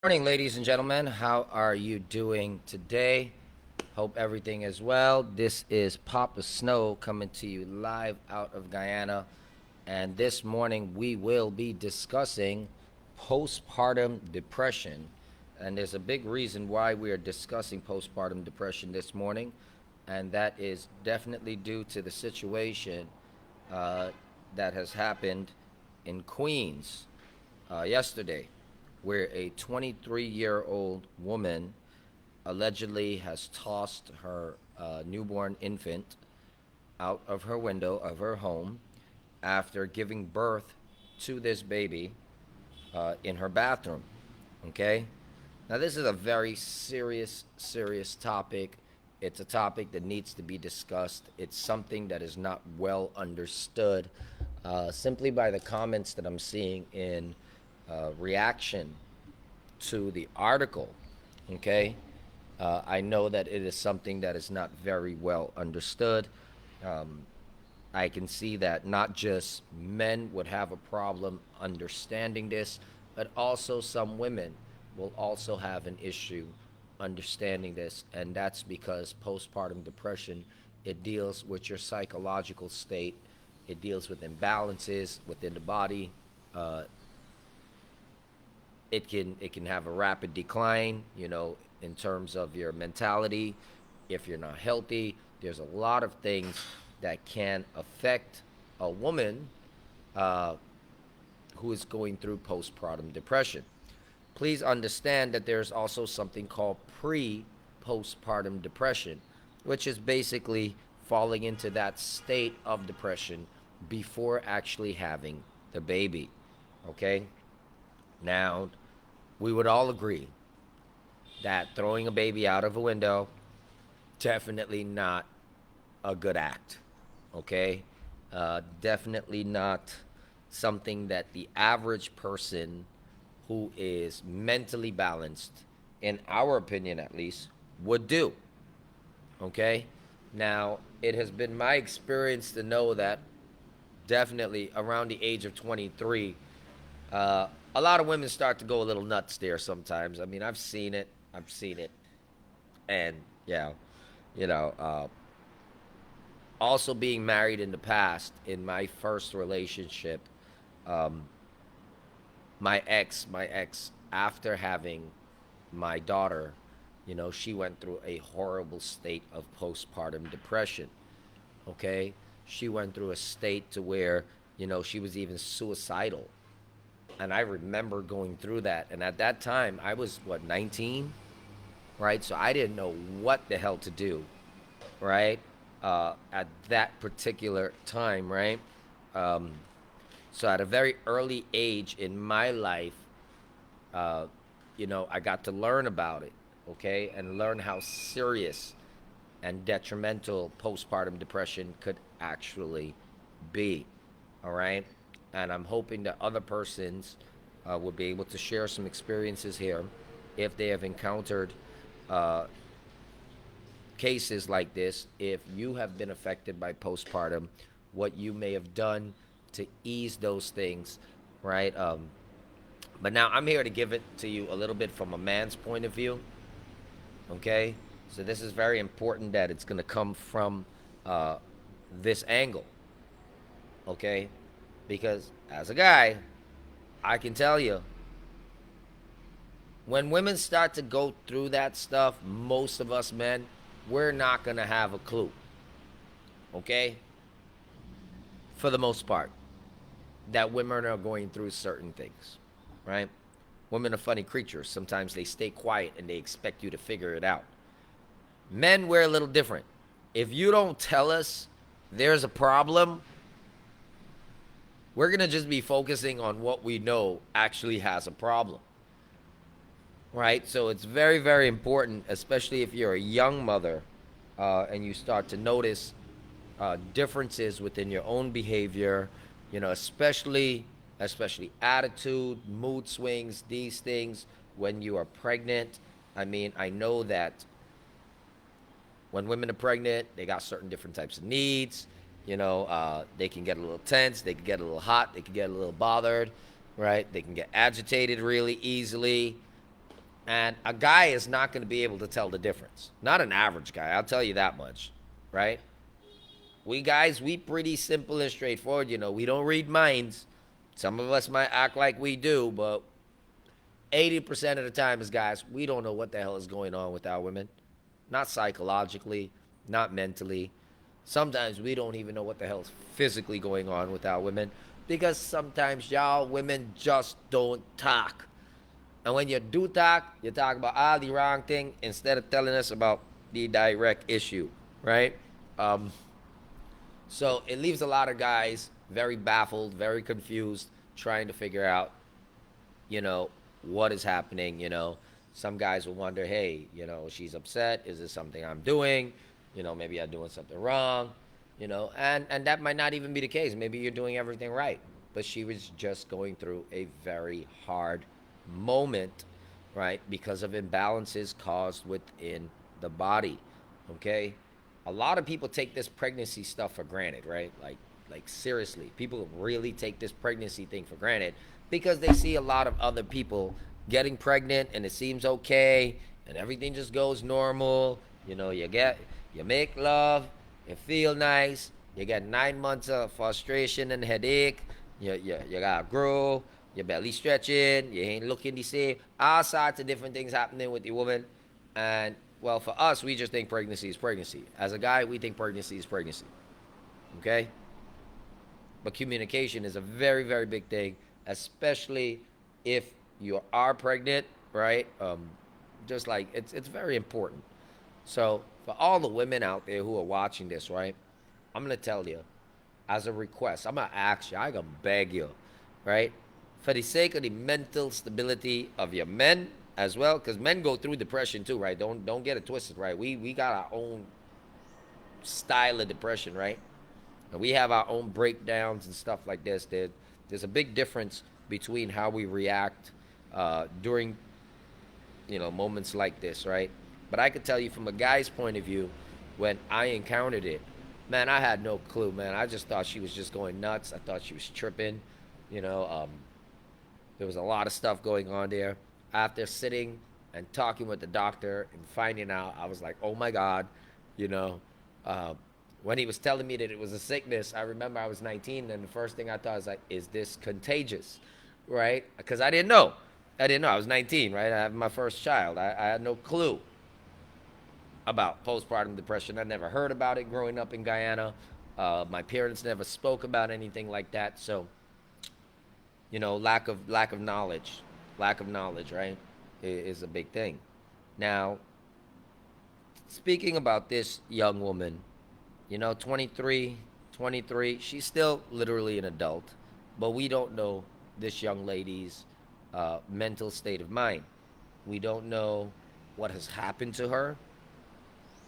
Morning, ladies and gentlemen. How are you doing today? Hope everything is well. This is Papa Snow coming to you live out of Guyana. And this morning we will be discussing postpartum depression. And there's a big reason why we are discussing postpartum depression this morning. And that is definitely due to the situation uh, that has happened in Queens yesterday, where a 23-year-old woman allegedly has tossed her newborn infant out of her window of her home after giving birth to this baby in her bathroom. Okay? Now, this is a very serious topic. It's a topic that needs to be discussed. It's something that is not well understood simply by the comments that I'm seeing in reaction to the article. Okay? I know that it is something that is not very well understood. Um, I can see that not just men would have a problem understanding this, but also some women will also have an issue understanding this, and that's because postpartum depression, it deals with your psychological state, it deals with imbalances within the body. Uh, it can have a rapid decline, in terms of your mentality. If you're not healthy, there's a lot of things that can affect a woman uh, who is going through postpartum depression. Please understand that there's also something called pre-postpartum depression, which is basically falling into that state of depression before actually having the baby. Okay? Now, we would all agree that throwing a baby out of a window, definitely not a good act. Okay? Definitely not something that the average person who is mentally balanced, in our opinion at least, would do. Okay? Now, it has been my experience to know that definitely around the age of 23, a lot of women start to go a little nuts there sometimes. I mean, I've seen it. I've seen it. And, yeah, you know, uh, also being married in the past, in my first relationship, um, my ex, after having my daughter, she went through a horrible state of postpartum depression. Okay? She went through a state to where, she was even suicidal. And I remember going through that. And at that time, I was, what, 19? Right? So I didn't know what the hell to do, right? At that particular time, right? Um, so at a very early age in my life, uh, I got to learn about it, okay? And learn how serious and detrimental postpartum depression could actually be, all right? And I'm hoping that other persons will be able to share some experiences here if they have encountered uh, cases like this, if you have been affected by postpartum, what you may have done to ease those things, right? But now I'm here to give it to you a little bit from a man's point of view, okay? So this is very important that it's going to come from uh, this angle, okay? Because as a guy, I can tell you, when women start to go through that stuff, most of us men, we're not going to have a clue, okay? For the most part, that women are going through certain things, right? Women are funny creatures. Sometimes they stay quiet and they expect you to figure it out. Men, we're a little different. If you don't tell us there's a problem, we're going to just be focusing on what we know actually has a problem, right? So it's very, very important, especially if you're a young mother and you start to notice differences within your own behavior, especially attitude, mood swings, these things when you are pregnant. I mean, I know that when women are pregnant, they got certain different types of needs. They can get a little tense, they can get a little hot, they can get a little bothered, right? They can get agitated really easily. And a guy is not going to be able to tell the difference. Not an average guy, I'll tell you that much, right? We guys, we pretty simple and straightforward. We don't read minds. Some of us might act like we do, but 80% of the time as guys, we don't know what the hell is going on with our women. Not psychologically, not mentally. Sometimes we don't even know what the hell is physically going on with our women because sometimes y'all women just don't talk. And when you do talk, you talk about all the wrong thing instead of telling us about the direct issue, right? So it leaves a lot of guys very baffled, very confused, trying to figure out, what is happening. Some guys will wonder, hey, she's upset. Is this something I'm doing? Maybe I'm doing something wrong, and that might not even be the case. Maybe you're doing everything right, but she was just going through a very hard moment, right? Because of imbalances caused within the body, okay? A lot of people take this pregnancy stuff for granted, right? Like seriously, people really take this pregnancy thing for granted because they see a lot of other people getting pregnant and it seems okay and everything just goes normal. You make love, you feel nice, you get 9 months of frustration and headache, you gotta grow, your belly stretching, you ain't looking the same, all sorts of different things happening with the woman. And well, for us, we just think pregnancy is pregnancy. As a guy, we think pregnancy is pregnancy. Okay? But communication is a very, very big thing, especially if you are pregnant, right? Just like it's very important. So for all the women out there who are watching this, right? I'm gonna tell you, as a request, I'm gonna ask you, I'm gonna beg you, right? For the sake of the mental stability of your men as well, because men go through depression too, right? Don't get it twisted, right? We got our own style of depression, right? And we have our own breakdowns and stuff like this. There's a big difference between how we react during moments like this, right? But I could tell you from a guy's point of view, when I encountered it, man, I had no clue, man. I just thought she was just going nuts. I thought she was tripping. There was a lot of stuff going on there. After sitting and talking with the doctor and finding out, I was like, oh my God, when he was telling me that it was a sickness, I remember I was 19, and the first thing I thought was like, is this contagious, right? Because I didn't know. I was 19, right? I have my first child. I had no clue about postpartum depression. I never heard about it growing up in Guyana. My parents never spoke about anything like that. So, lack of knowledge, right, is a big thing. Now, speaking about this young woman, 23, she's still literally an adult, but we don't know this young lady's mental state of mind. We don't know what has happened to her.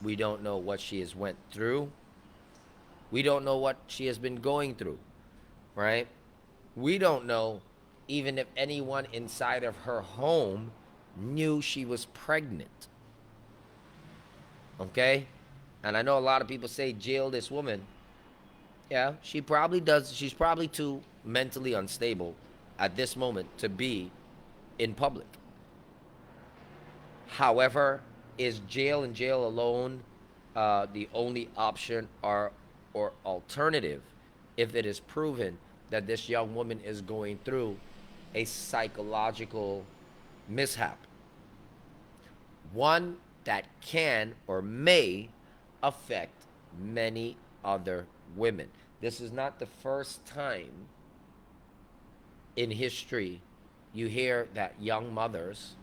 We don't know what she has went through. We don't know what she has been going through, right? We don't know even if anyone inside of her home knew she was pregnant. Okay? And I know a lot of people say jail this woman. Yeah, she probably does. She's probably too mentally unstable at this moment to be in public. However, is jail and jail alone the only option or alternative if it is proven that this young woman is going through a psychological mishap? One that can or may affect many other women. This is not the first time in history you hear that young mothers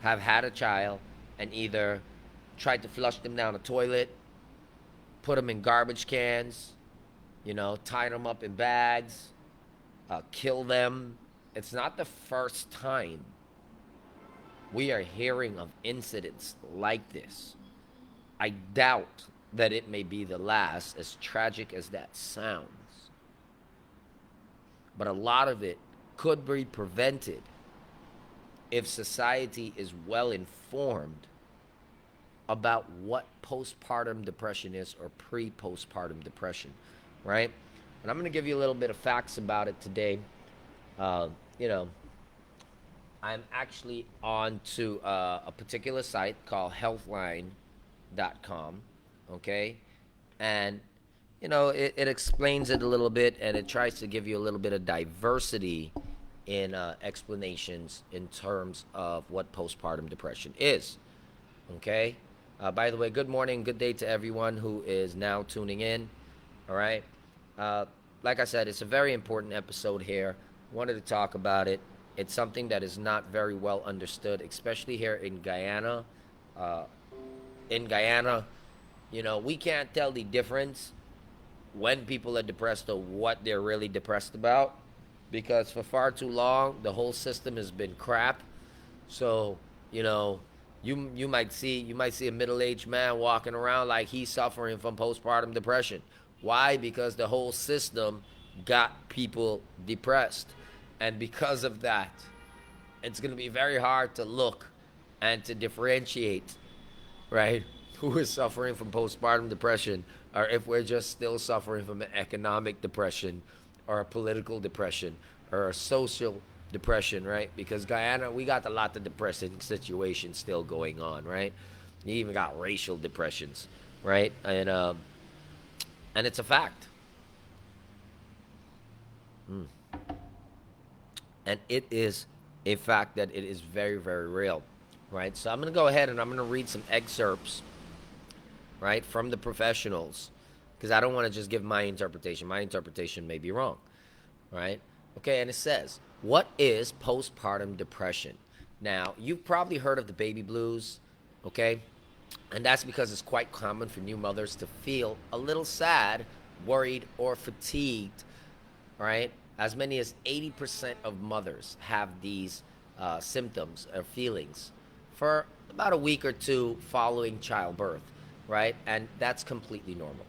have had a child and either tried to flush them down a toilet, put them in garbage cans, tie them up in bags, kill them. It's not the first time we are hearing of incidents like this. I doubt that it may be the last, as tragic as that sounds. But a lot of it could be prevented if society is well informed about what postpartum depression is or pre-postpartum depression, right? And I'm going to give you a little bit of facts about it today. I'm actually on to a particular site called healthline.com, okay? And, it explains it a little bit, and it tries to give you a little bit of diversity in explanations in terms of what postpartum depression is, okay? By the way, good morning, good day to everyone who is now tuning in, all right? Uh, like I said, it's a very important episode here. Wanted to talk about it. It's something that is not very well understood, especially here in Guyana. Uh, in Guyana, we can't tell the difference when people are depressed or what they're really depressed about, because for far too long the whole system has been crap. So, you know, you might see a middle-aged man walking around like he's suffering from postpartum depression. Why? Because the whole system got people depressed. And because of that, it's going to be very hard to look and to differentiate, right? Who is suffering from postpartum depression, or if we're just still suffering from an economic depression, or a political depression, or a social depression, right? Because Guyana, we got a lot of depressing situations still going on, right? You even got racial depressions, right? And it's a fact. And it is a fact that it is very, very real, right? So I'm going to go ahead and I'm going to read some excerpts, right, from the professionals, because I don't want to just give my interpretation. My interpretation may be wrong, right? Okay, and it says, what is postpartum depression? Now, you've probably heard of the baby blues, okay? And that's because it's quite common for new mothers to feel a little sad, worried, or fatigued, right? As many as 80% of mothers have these symptoms or feelings for about a week or two following childbirth, right? And that's completely normal,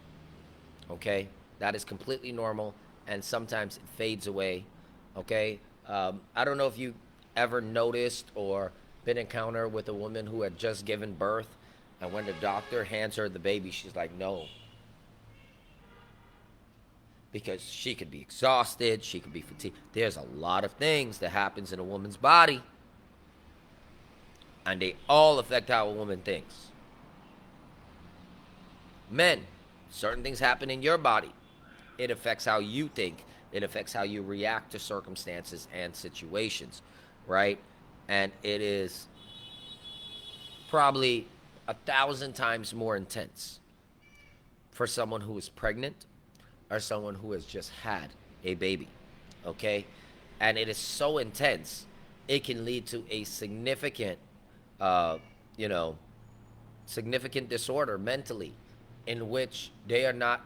okay? That is completely normal, and sometimes it fades away, okay? I don't know if you ever noticed or been encounter with a woman who had just given birth, and when the doctor hands her the baby, she's like, no. Because she could be exhausted, she could be fatigued. There's a lot of things that happens in a woman's body, and they all affect how a woman thinks. Men, certain things happen in your body. It affects how you think. It affects how you react to circumstances and situations, right? And it is probably 1,000 times more intense for someone who is pregnant or someone who has just had a baby, okay? And it is so intense, it can lead to a significant, uh, you know, significant disorder mentally, in which they are not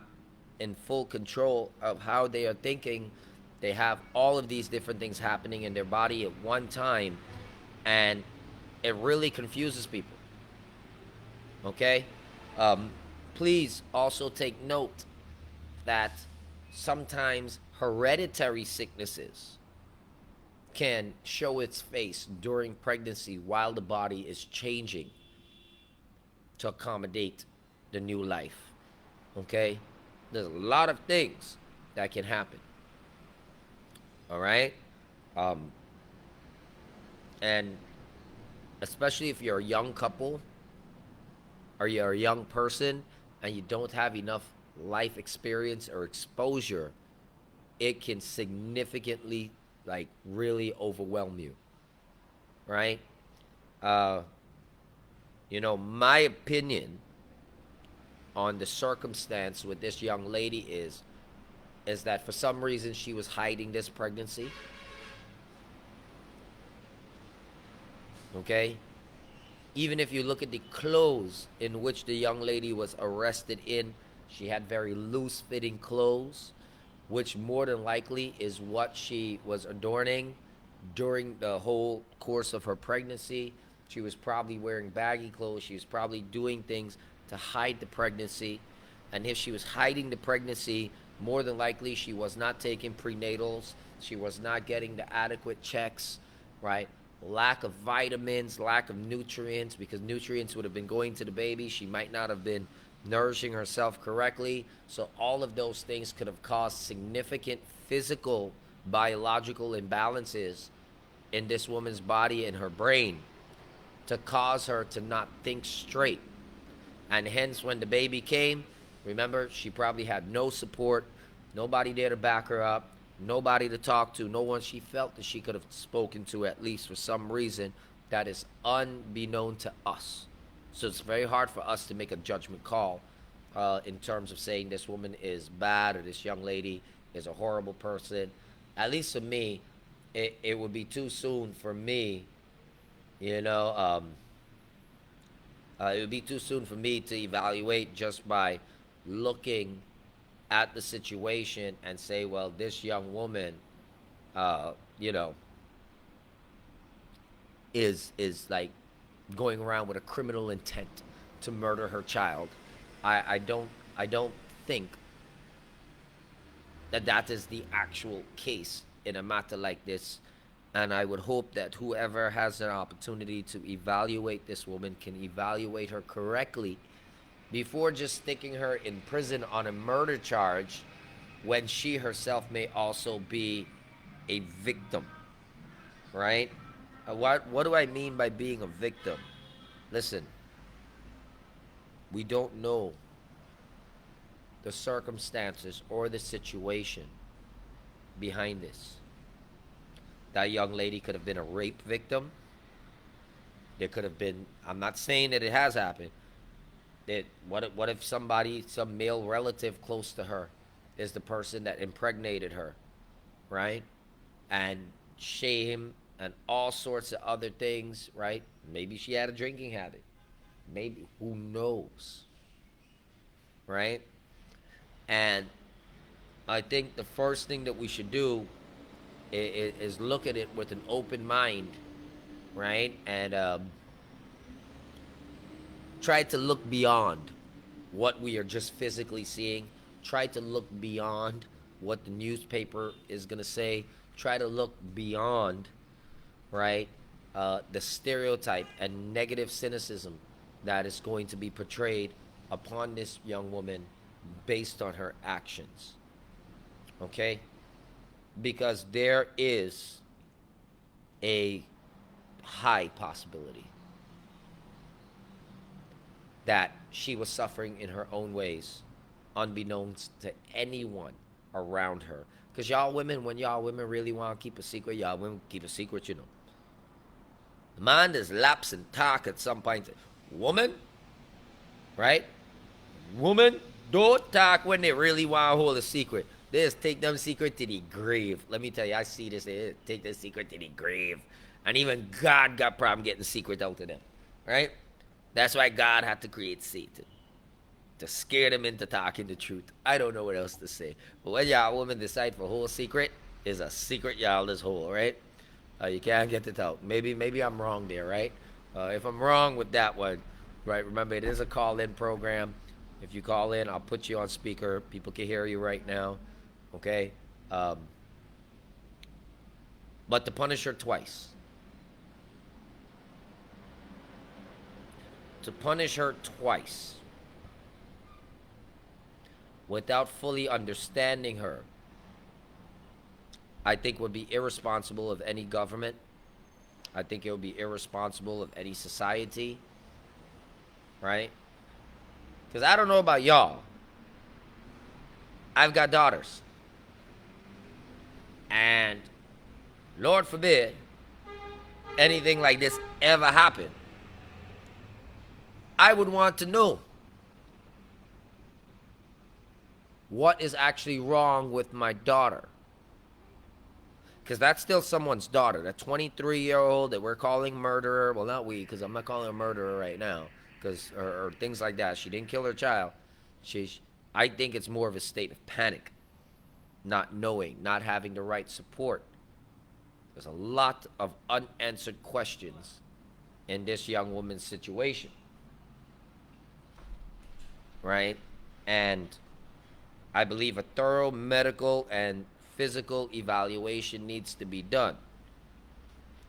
in full control of how they are thinking. They have all of these different things happening in their body at one time, and it really confuses people, okay? Please also take note that sometimes hereditary sicknesses can show its face during pregnancy while the body is changing to accommodate the new life, okay? There's a lot of things that can happen, all right? And especially if you're a young couple or you're a young person and you don't have enough life experience or exposure, it can significantly, like, really overwhelm you, right? My opinion on the circumstance with this young lady is that for some reason she was hiding this pregnancy, okay? Even if you look at the clothes in which the young lady was arrested in, she had very loose-fitting clothes, which more than likely is what she was adorning during the whole course of her pregnancy. She was probably wearing baggy clothes. She was probably doing things to hide the pregnancy. And if she was hiding the pregnancy, more than likely she was not taking prenatals. She was not getting the adequate checks, right? Lack of vitamins, lack of nutrients, because nutrients would have been going to the baby. She might not have been nourishing herself correctly. So all of those things could have caused significant physical, biological imbalances in this woman's body and her brain to cause her to not think straight. And hence, when the baby came, remember, she probably had no support, nobody there to back her up, nobody to talk to, no one she felt that she could have spoken to, at least for some reason that is unbeknown to us. So it's very hard for us to make a judgment call in terms of saying this woman is bad or this young lady is a horrible person. At least for me, it would be too soon for me, you know. It would be too soon for me to evaluate just by looking at the situation and say, well, this young woman, you know, is like going around with a criminal intent to murder her child. I don't think that that is the actual case in a matter like this. And I would hope that whoever has an opportunity to evaluate this woman can evaluate her correctly before just sticking her in prison on a murder charge when she herself may also be a victim, right? What do I mean by being a victim? Listen, we don't know the circumstances or the situation behind this. That young lady could have been a rape victim. There could have been, I'm not saying that it has happened. What if somebody, some male relative close to her is the person that impregnated her, right? And shame and all sorts of other things, right? Maybe she had a drinking habit. Maybe, who knows, right? And I think the first thing that we should do is look at it with an open mind, right? And try to look beyond what we are just physically seeing. Try to look beyond what the newspaper is going to say. Try to look beyond, right, the stereotype and negative cynicism that is going to be portrayed upon this young woman based on her actions. Okay? Because there is a high possibility that she was suffering in her own ways, unbeknownst to anyone around her. Because y'all women, when y'all women really want to keep a secret, y'all women keep a secret, you know. The man just lapse and talk at some point. Woman, right? Woman, don't talk when they really want to hold a secret. They just take them secret to the grave. Let me tell you, I see this. They take the secret to the grave. And even God got problem getting the secret out of them. Right? That's why God had to create Satan. To scare them into talking the truth. I don't know what else to say. But when y'all women decide for a whole secret, is a secret y'all just hold, right? You can't get it out. Maybe I'm wrong there, right? If I'm wrong with that one, right, remember it is a call-in program. If you call in, I'll put you on speaker. People can hear you right now. Okay? But to punish her twice. To punish her twice without fully understanding her, I think would be irresponsible of any government. I think it would be irresponsible of any society. Right? Because I don't know about y'all. I've got daughters. And Lord forbid anything like this ever happen. I would want to know what is actually wrong with my daughter. Because that's still someone's daughter. That 23-year-old that we're calling murderer. Well, not we, because I'm not calling her murderer right now. Because, or things like that. She didn't kill her child. I think it's more of a state of panic. Not knowing, not having the right support. There's a lot of unanswered questions in this young woman's situation. Right? And I believe a thorough medical and physical evaluation needs to be done.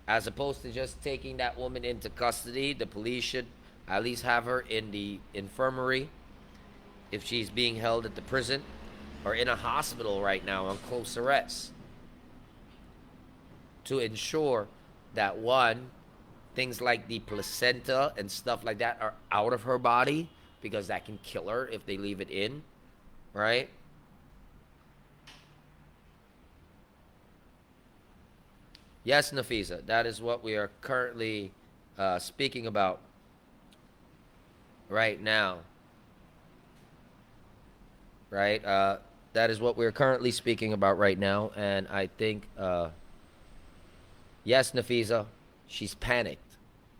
As opposed to just taking that woman into custody, the police should at least have her in the infirmary if she's being held at the prison or in a hospital right now on close arrest to ensure that one, things like the placenta and stuff like that are out of her body because that can kill her if they leave it in, right? Yes, Nafisa, that is what we are currently speaking about right now. Right? That is what we're currently speaking about right now. And I think, yes, Nafisa, she's panicked,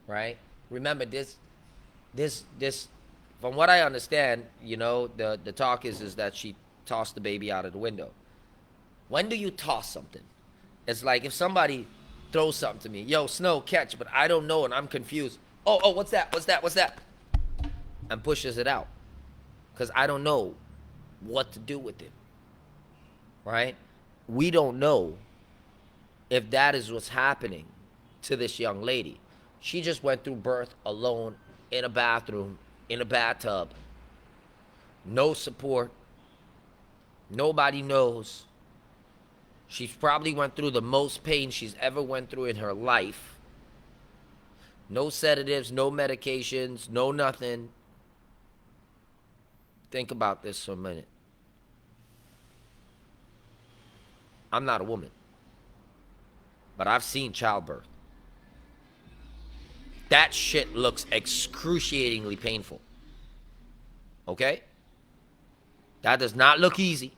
right? Remember, this, from what I understand, the talk is that she tossed the baby out of the window. When do you toss something? It's like if somebody throws something to me, yo, Snow, catch, but I don't know and I'm confused. Oh, what's that? What's that? What's that? And pushes it out because I don't know what to do with it, right? We don't know if that is what's happening to this young lady. She just went through birth alone in a bathroom, in a bathtub. No support. Nobody knows. She's probably went through the most pain she's ever went through in her life. No sedatives, no medications, no nothing. Think about this for a minute. I'm not a woman, but I've seen childbirth. That shit looks excruciatingly painful. Okay? That does not look easy.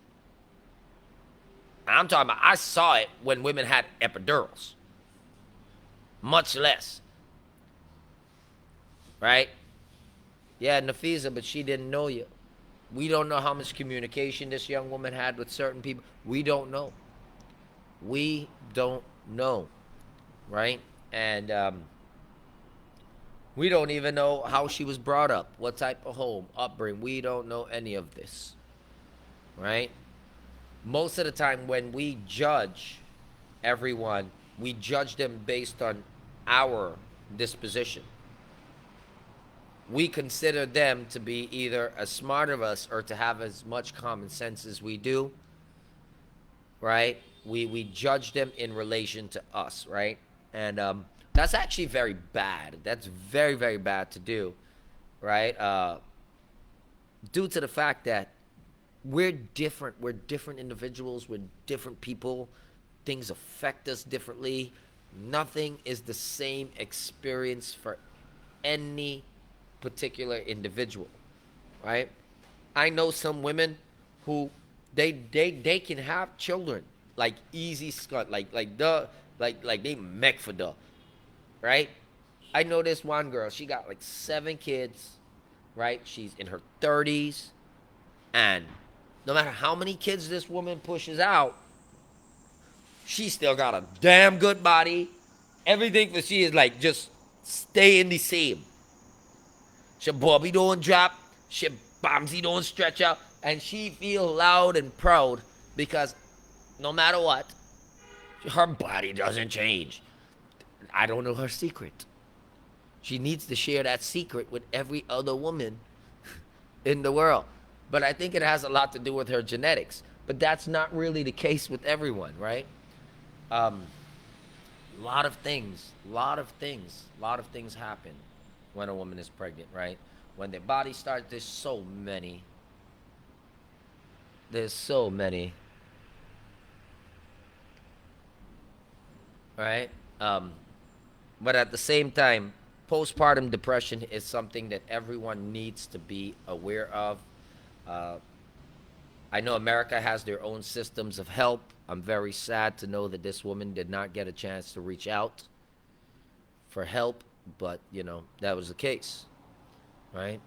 I'm talking about, I saw it when women had epidurals. Much less. Right? Yeah, Nafisa, but she didn't know you. We don't know how much communication this young woman had with certain people. We don't know. We don't know. Right? And we don't even know how she was brought up. What type of home, upbringing. We don't know any of this. Right? Most of the time when we judge everyone, we judge them based on our disposition. We consider them to be either as smart as us or to have as much common sense as we do, right? We judge them in relation to us, right? And that's actually very bad. That's very, very bad to do, right? Due to the fact that we're different. We're different individuals. We're different people. Things affect us differently. Nothing is the same experience for any particular individual, right? I know some women who they can have children like easy scut, like they make for the, right? I know this one girl. She got like 7 kids, right? She's in her 30s, and no matter how many kids this woman pushes out, she still got a damn good body. Everything for she is like just staying the same. She Bobby don't drop. She Bamsy don't stretch out. And she feel loud and proud because no matter what, her body doesn't change. I don't know her secret. She needs to share that secret with every other woman in the world. But I think it has a lot to do with her genetics. But that's not really the case with everyone, right? Lot of things happen when a woman is pregnant, right? When their body starts, there's so many, right? But at the same time, postpartum depression is something that everyone needs to be aware of. I know America has their own systems of help. I'm very sad to know that this woman did not get a chance to reach out for help, but, that was the case, right?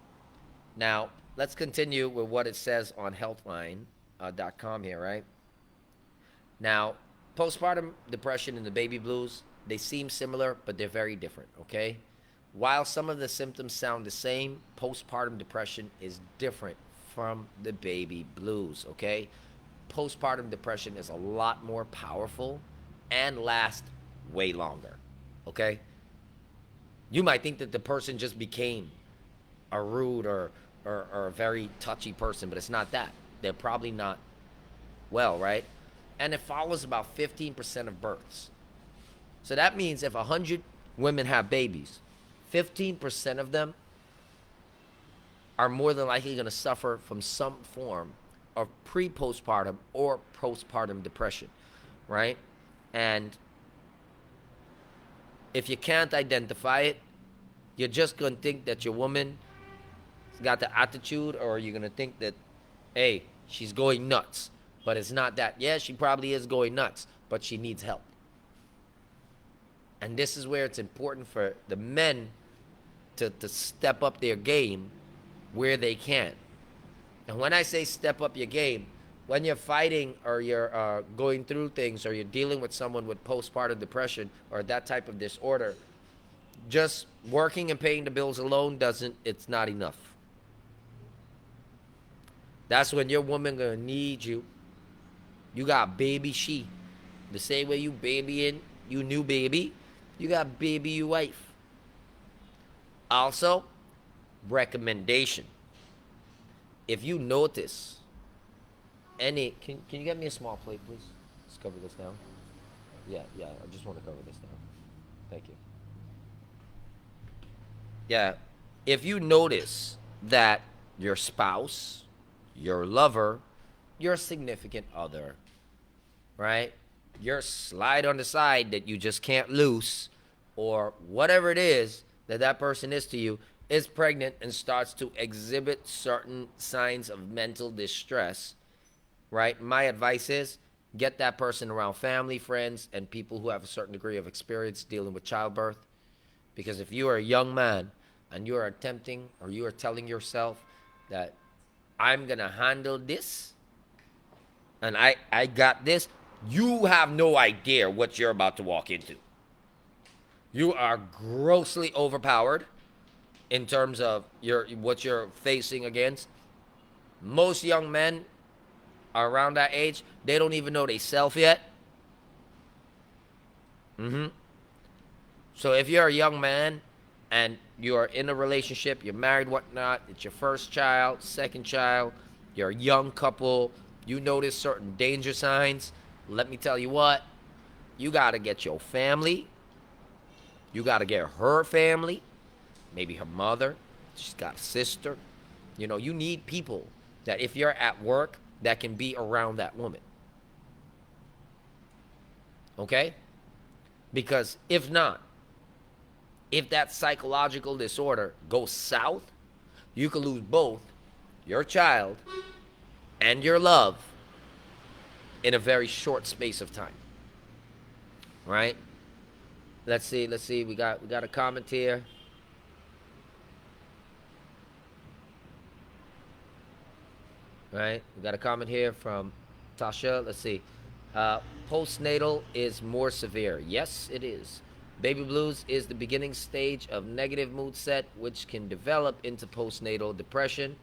Now, let's continue with what it says on healthline.com here, right? Now, postpartum depression and the baby blues, they seem similar, but they're very different, okay? While some of the symptoms sound the same, postpartum depression is different from the baby blues, okay? Postpartum depression is a lot more powerful and lasts way longer, okay? You might think that the person just became a rude or a very touchy person, but it's not that. They're probably not well, right? And it follows about 15% of births. So that means if 100 women have babies, 15% of them are more than likely going to suffer from some form of pre-postpartum or postpartum depression, right? And if you can't identify it, you're just going to think that your woman got the attitude, or you're going to think that, hey, she's going nuts. But it's not that. Yeah, she probably is going nuts, but she needs help. And this is where it's important for the men to step up their game where they can. And when I say step up your game, when you're fighting or you're going through things or you're dealing with someone with postpartum depression or that type of disorder, just working and paying the bills alone it's not enough. That's when your woman gonna need you. You got baby she. The same way you babying you new baby, you got baby you wife. Also, recommendation. If you notice any, can you get me a small plate, please? Let's cover this down. Yeah, I just want to cover this down. Thank you. Yeah, if you notice that your spouse, your lover, your significant other, right? Your slide on the side that you just can't loose, or whatever it is that person is to you, is pregnant and starts to exhibit certain signs of mental distress, right? My advice is get that person around family, friends, and people who have a certain degree of experience dealing with childbirth. Because if you are a young man and you are attempting or you are telling yourself that I'm going to handle this and I got this, you have no idea what you're about to walk into. You are grossly overpowered in terms of what you're facing against. Most young men are around that age, they don't even know they self yet. So if you're a young man and you're in a relationship, you're married, whatnot, it's your first child, second child, you're a young couple, you notice certain danger signs, let me tell you what, you got to get your family, you got to get her family, maybe her mother, she's got a sister. You know, you need people that if you're at work that can be around that woman. Okay? Because if not, if that psychological disorder goes south, you could lose both your child and your love in a very short space of time. Right? Let's see. We got a comment here. Right? We got a comment here from Tasha. Let's see. Postnatal is more severe. Yes, it is. Baby blues is the beginning stage of negative mood set, which can develop into postnatal depression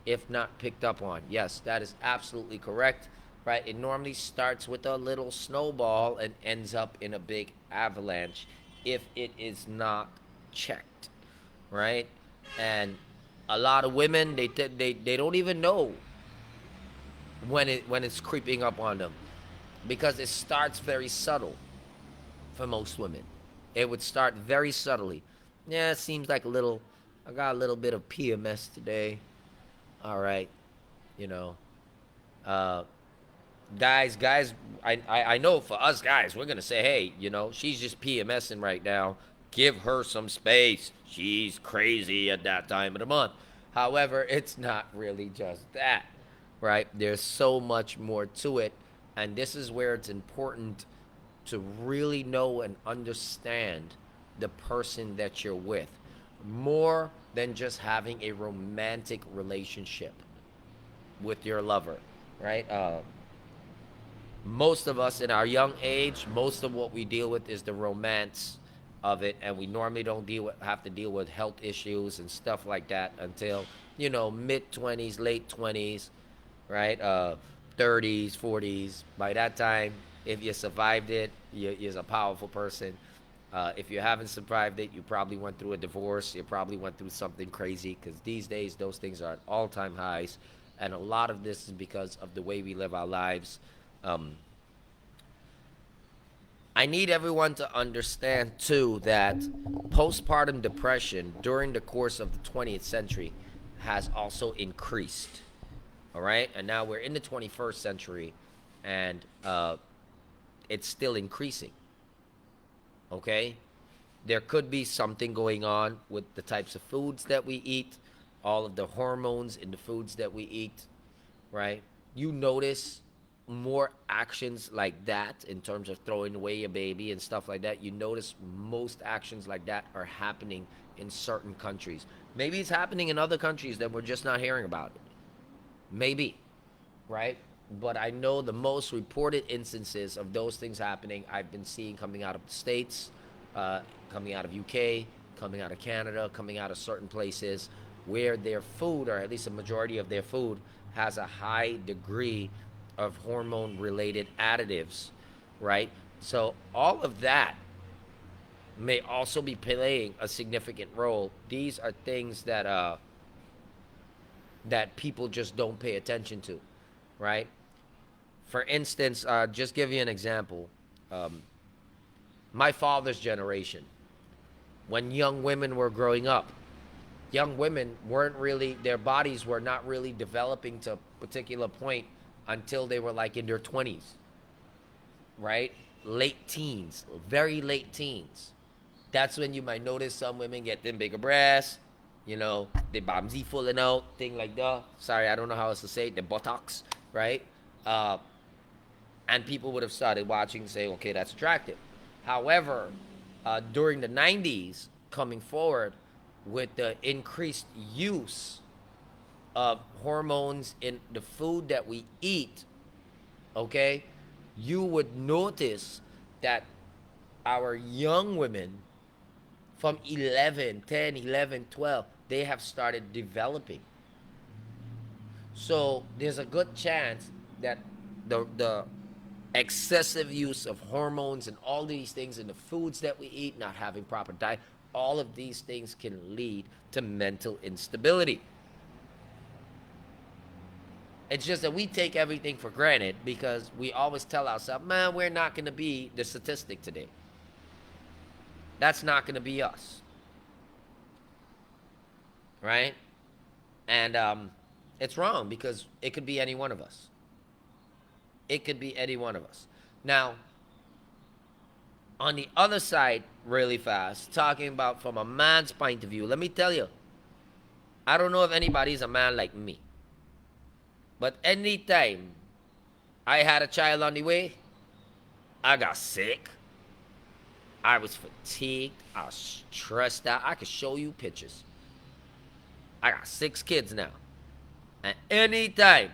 if not picked up on. Yes, that is absolutely correct. Right? It normally starts with a little snowball and ends up in a big avalanche if it is not checked. Right? And a lot of women, they don't even know when it's creeping up on them, because it starts very subtle for most women. It would start very subtly. Yeah, it seems like I got a little bit of PMS today. All right, you know, guys, I know for us guys, we're gonna say, hey, you know, she's just PMSing right now. Give her some space. She's crazy at that time of the month. However, it's not really just that, right? There's so much more to it. And this is where it's important to really know and understand the person that you're with, more than just having a romantic relationship with your lover, right? Most of us in our young age, most of what we deal with is the romance of it, and we normally don't have to deal with health issues and stuff like that until, you know, mid-20s, late 20s, right? 30s, 40s. By that time, if you survived it, you're a powerful person. If you haven't survived it, you probably went through a divorce. You probably went through something crazy, because these days those things are at all-time highs, and a lot of this is because of the way we live our lives. I need everyone to understand too that postpartum depression during the course of the 20th century has also increased. All right, and now we're in the 21st century, and it's still increasing. Okay, there could be something going on with the types of foods that we eat, all of the hormones in the foods that we eat, right? You notice more actions like that in terms of throwing away a baby and stuff like that. You notice most actions like that are happening in certain countries. Maybe it's happening in other countries that we're just not hearing about it. Maybe, right? But I know the most reported instances of those things happening I've been seeing coming out of the States, coming out of UK, coming out of Canada, coming out of certain places where their food, or at least a majority of their food, has a high degree of hormone related additives, right? So all of that may also be playing a significant role. These are things that people just don't pay attention to, right? For instance, just give you an example. My father's generation, when young women were growing up, young women weren't really, their bodies were not really developing to a particular point until they were like in their 20s, right? Late teens, very late teens. That's when you might notice some women get them bigger breasts, you know, the bamzi falling out, thing like that. Sorry, I don't know how else to say it, the buttocks, right? And people would have started watching and say, okay, that's attractive. However, during the 90s, coming forward with the increased use of hormones in the food that we eat, okay, you would notice that our young women from 11, 10, 11, 12, they have started developing. So there's a good chance that the excessive use of hormones and all these things in the foods that we eat, not having proper diet, all of these things can lead to mental instability. It's just that we take everything for granted because we always tell ourselves, man, we're not going to be the statistic today. That's not going to be us. Right? And it's wrong because it could be any one of us. It could be any one of us. Now, on the other side, really fast, talking about from a man's point of view, let me tell you, I don't know if anybody's a man like me. But anytime I had a child on the way, I got sick. I was fatigued. I was stressed out. I could show you pictures. I got 6 kids now. And anytime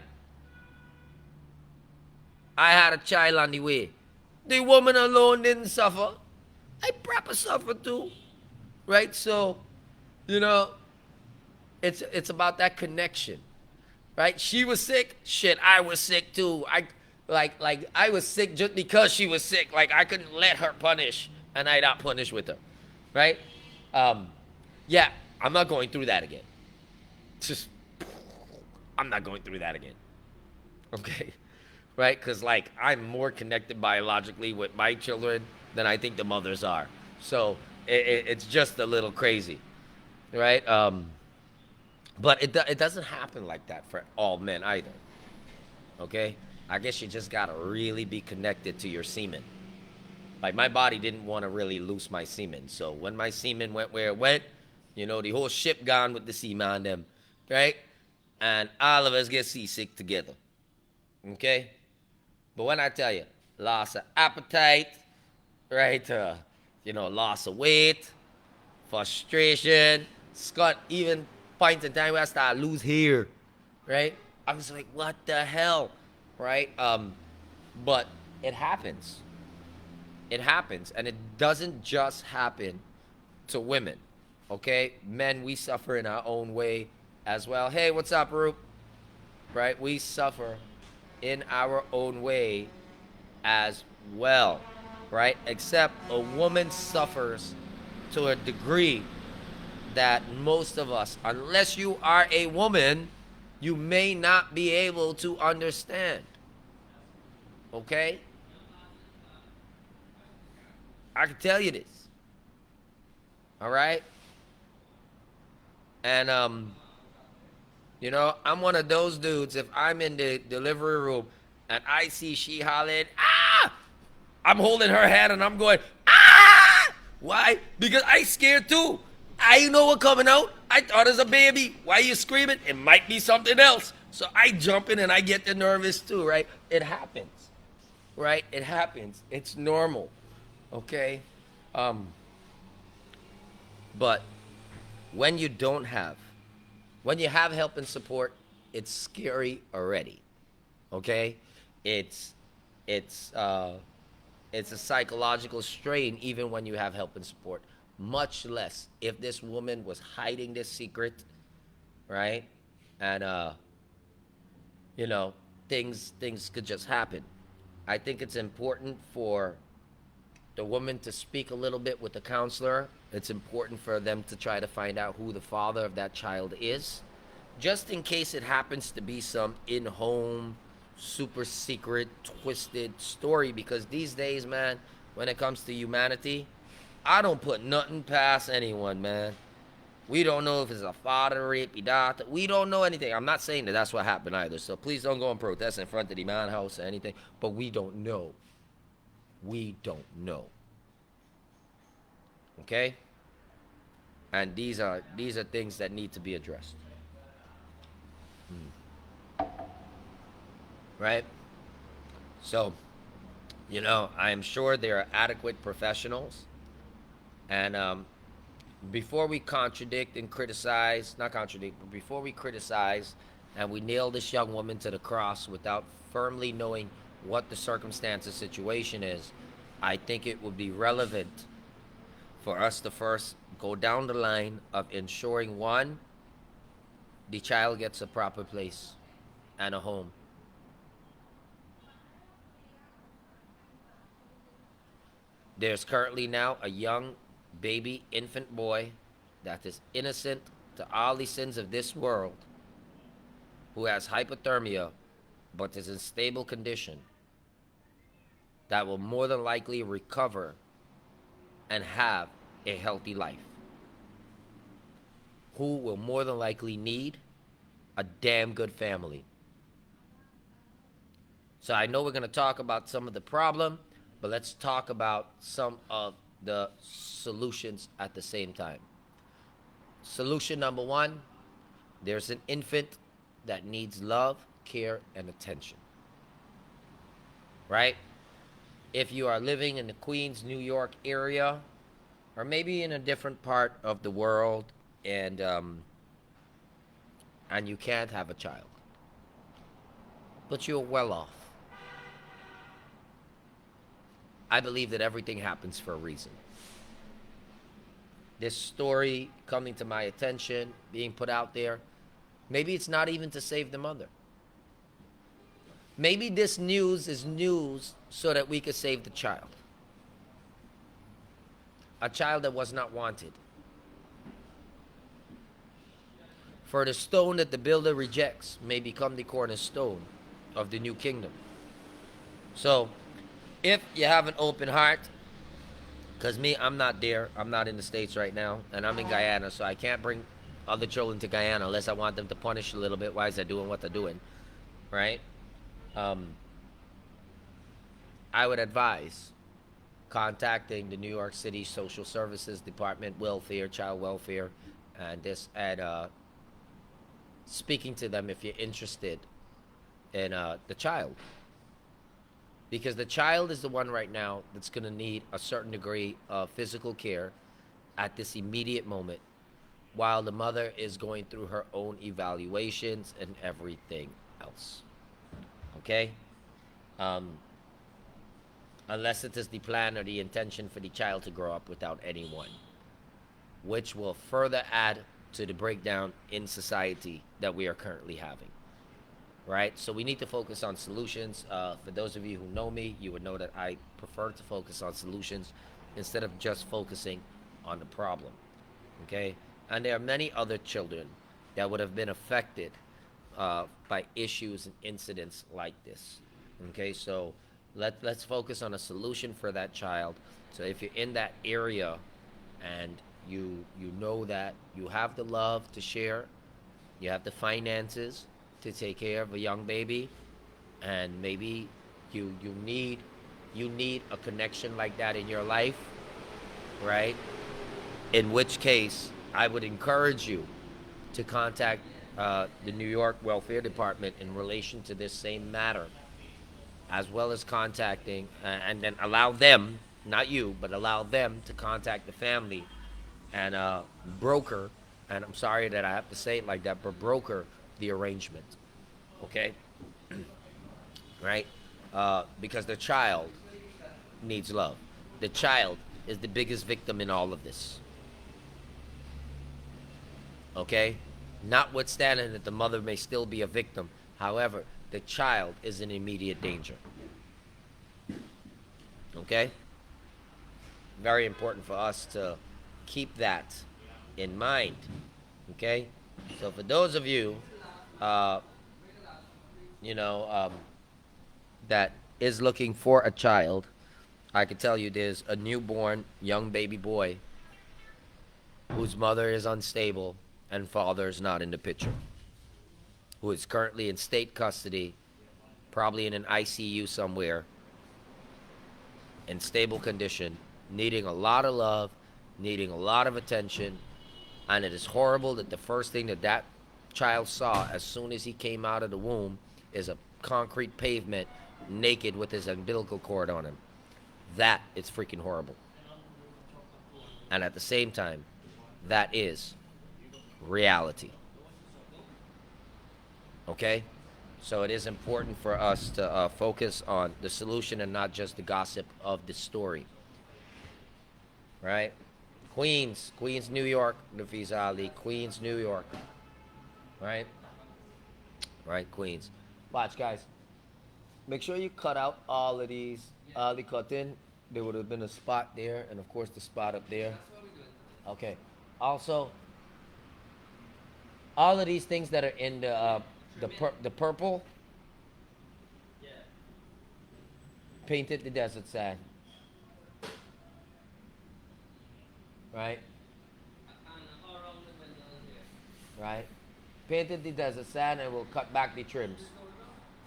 I had a child on the way, the woman alone didn't suffer. I proper suffer too. Right? So, you know, it's about that connection. Right? She was sick. Shit, I was sick too. I was sick just because she was sick. Like I couldn't let her punish, and I not punish with her. Right? Yeah, I'm not going through that again. Just, I'm not going through that again. Okay? Right? Because like I'm more connected biologically with my children than I think the mothers are. So it's just a little crazy. Right? But it doesn't happen like that for all men either. Okay? I guess you just gotta really be connected to your semen. Like my body didn't want to really loose my semen. So when my semen went where it went, you know, the whole ship gone with the seaman them. Right? And all of us get seasick together. Okay? But when I tell you, loss of appetite, right? You know, loss of weight, frustration, Scott, even points in time where I started lose hair, right? I was like, what the hell, right? But it happens. It happens, and it doesn't just happen to women, okay? Men, we suffer in our own way as well. Hey, what's up, Roop? Right? We suffer in our own way as well, right? Except a woman suffers to a degree that most of us, unless you are a woman, you may not be able to understand. Okay? I can tell you this. All right? And I'm one of those dudes. If I'm in the delivery room and I see she hollering, ah! I'm holding her hand and I'm going, ah! Why? Because I scared too. I know what coming out. I thought it was a baby. Why are you screaming? It might be something else. So I jump in and I get the nervous too, right? It happens, right? It happens. It's normal, okay? Um, but when you don't have, when you have help and support, it's scary already, okay? It's it's uh, it's a psychological strain even when you have help and support. Much less if this woman was hiding this secret, right? And you know, things could just happen. I think it's important for the woman to speak a little bit with the counselor. It's important for them to try to find out who the father of that child is, just in case it happens to be some in-home, super secret, twisted story. Because these days, man, when it comes to humanity, I don't put nothing past anyone, man. We don't know if it's a father rape, daughter. We don't know anything. I'm not saying that that's what happened either. So please don't go and protest in front of the man house or anything. But we don't know. We don't know. Okay? And these are things that need to be addressed. Right? So, I am sure there are adequate professionals. And before we contradict and criticize, not contradict, but before we criticize and we nail this young woman to the cross without firmly knowing what the circumstance of situation is, I think it would be relevant for us to first go down the line of ensuring, one, the child gets a proper place and a home. There's currently now a young baby infant boy that is innocent to all the sins of this world, who has hypothermia but is in stable condition, that will more than likely recover and have a healthy life, who will more than likely need a damn good family. So I know we're going to talk about some of the problem, but let's talk about some of the solutions at the same time. Solution number one, there's an infant that needs love, care, and attention. Right? If you are living in the Queens, New York area, or maybe in a different part of the world, and you can't have a child, but you're well off, I believe that everything happens for a reason. This story coming to my attention, being put out there, maybe it's not even to save the mother. Maybe this news is news so that we could save the child. A child that was not wanted. For the stone that the builder rejects may become the cornerstone of the new kingdom. So, if you have an open heart, because me, I'm not there. I'm not in the States right now, and I'm in Guyana, so I can't bring other children to Guyana unless I want them to punish a little bit. Why is they doing what they're doing, right? I would advise contacting the New York City Social Services Department, welfare, child welfare, and speaking to them if you're interested in the child. Because the child is the one right now that's going to need a certain degree of physical care at this immediate moment, while the mother is going through her own evaluations and everything else. Okay? Unless it is the plan or the intention for the child to grow up without anyone, which will further add to the breakdown in society that we are currently having. Right? So we need to focus on solutions. For those of you who know me, you would know that I prefer to focus on solutions instead of just focusing on the problem. Okay? And there are many other children that would have been affected by issues and incidents like this. Okay? So Let's focus on a solution for that child. So if you're in that area and you know that you have the love to share, you have the finances to take care of a young baby, and maybe you need a connection like that in your life, right? In which case, I would encourage you to contact the New York Welfare Department in relation to this same matter, as well as contacting, and then allow them, not you, but allow them to contact the family and broker, and I'm sorry that I have to say it like that, but broker the arrangement, okay? Right? Because the child needs love. The child is the biggest victim in all of this, okay? Notwithstanding that the mother may still be a victim, however, the child is in immediate danger, okay? Very important for us to keep that in mind, okay? So for those of you, uh, you know, that is looking for a child, I can tell you there's a newborn young baby boy whose mother is unstable and father is not in the picture, who is currently in state custody, probably in an ICU somewhere, in stable condition, needing a lot of love, needing a lot of attention. And it is horrible that the first thing that that child saw as soon as he came out of the womb is a concrete pavement naked with his umbilical cord on him. That is freaking horrible. And at the same time, that is reality. Okay? So it is important for us to focus on the solution and not just the gossip of the story. Right? Queens, New York, Nafiz Ali, Queens, New York. Right? Right, Queens. Watch, guys. Make sure you cut out all of these. Ali cut in. There would have been a spot there, and of course the spot up there. Okay. Also, all of these things that are in the purple, painted the desert sand. Right? Right? Painted the desert sand, and we'll cut back the trims.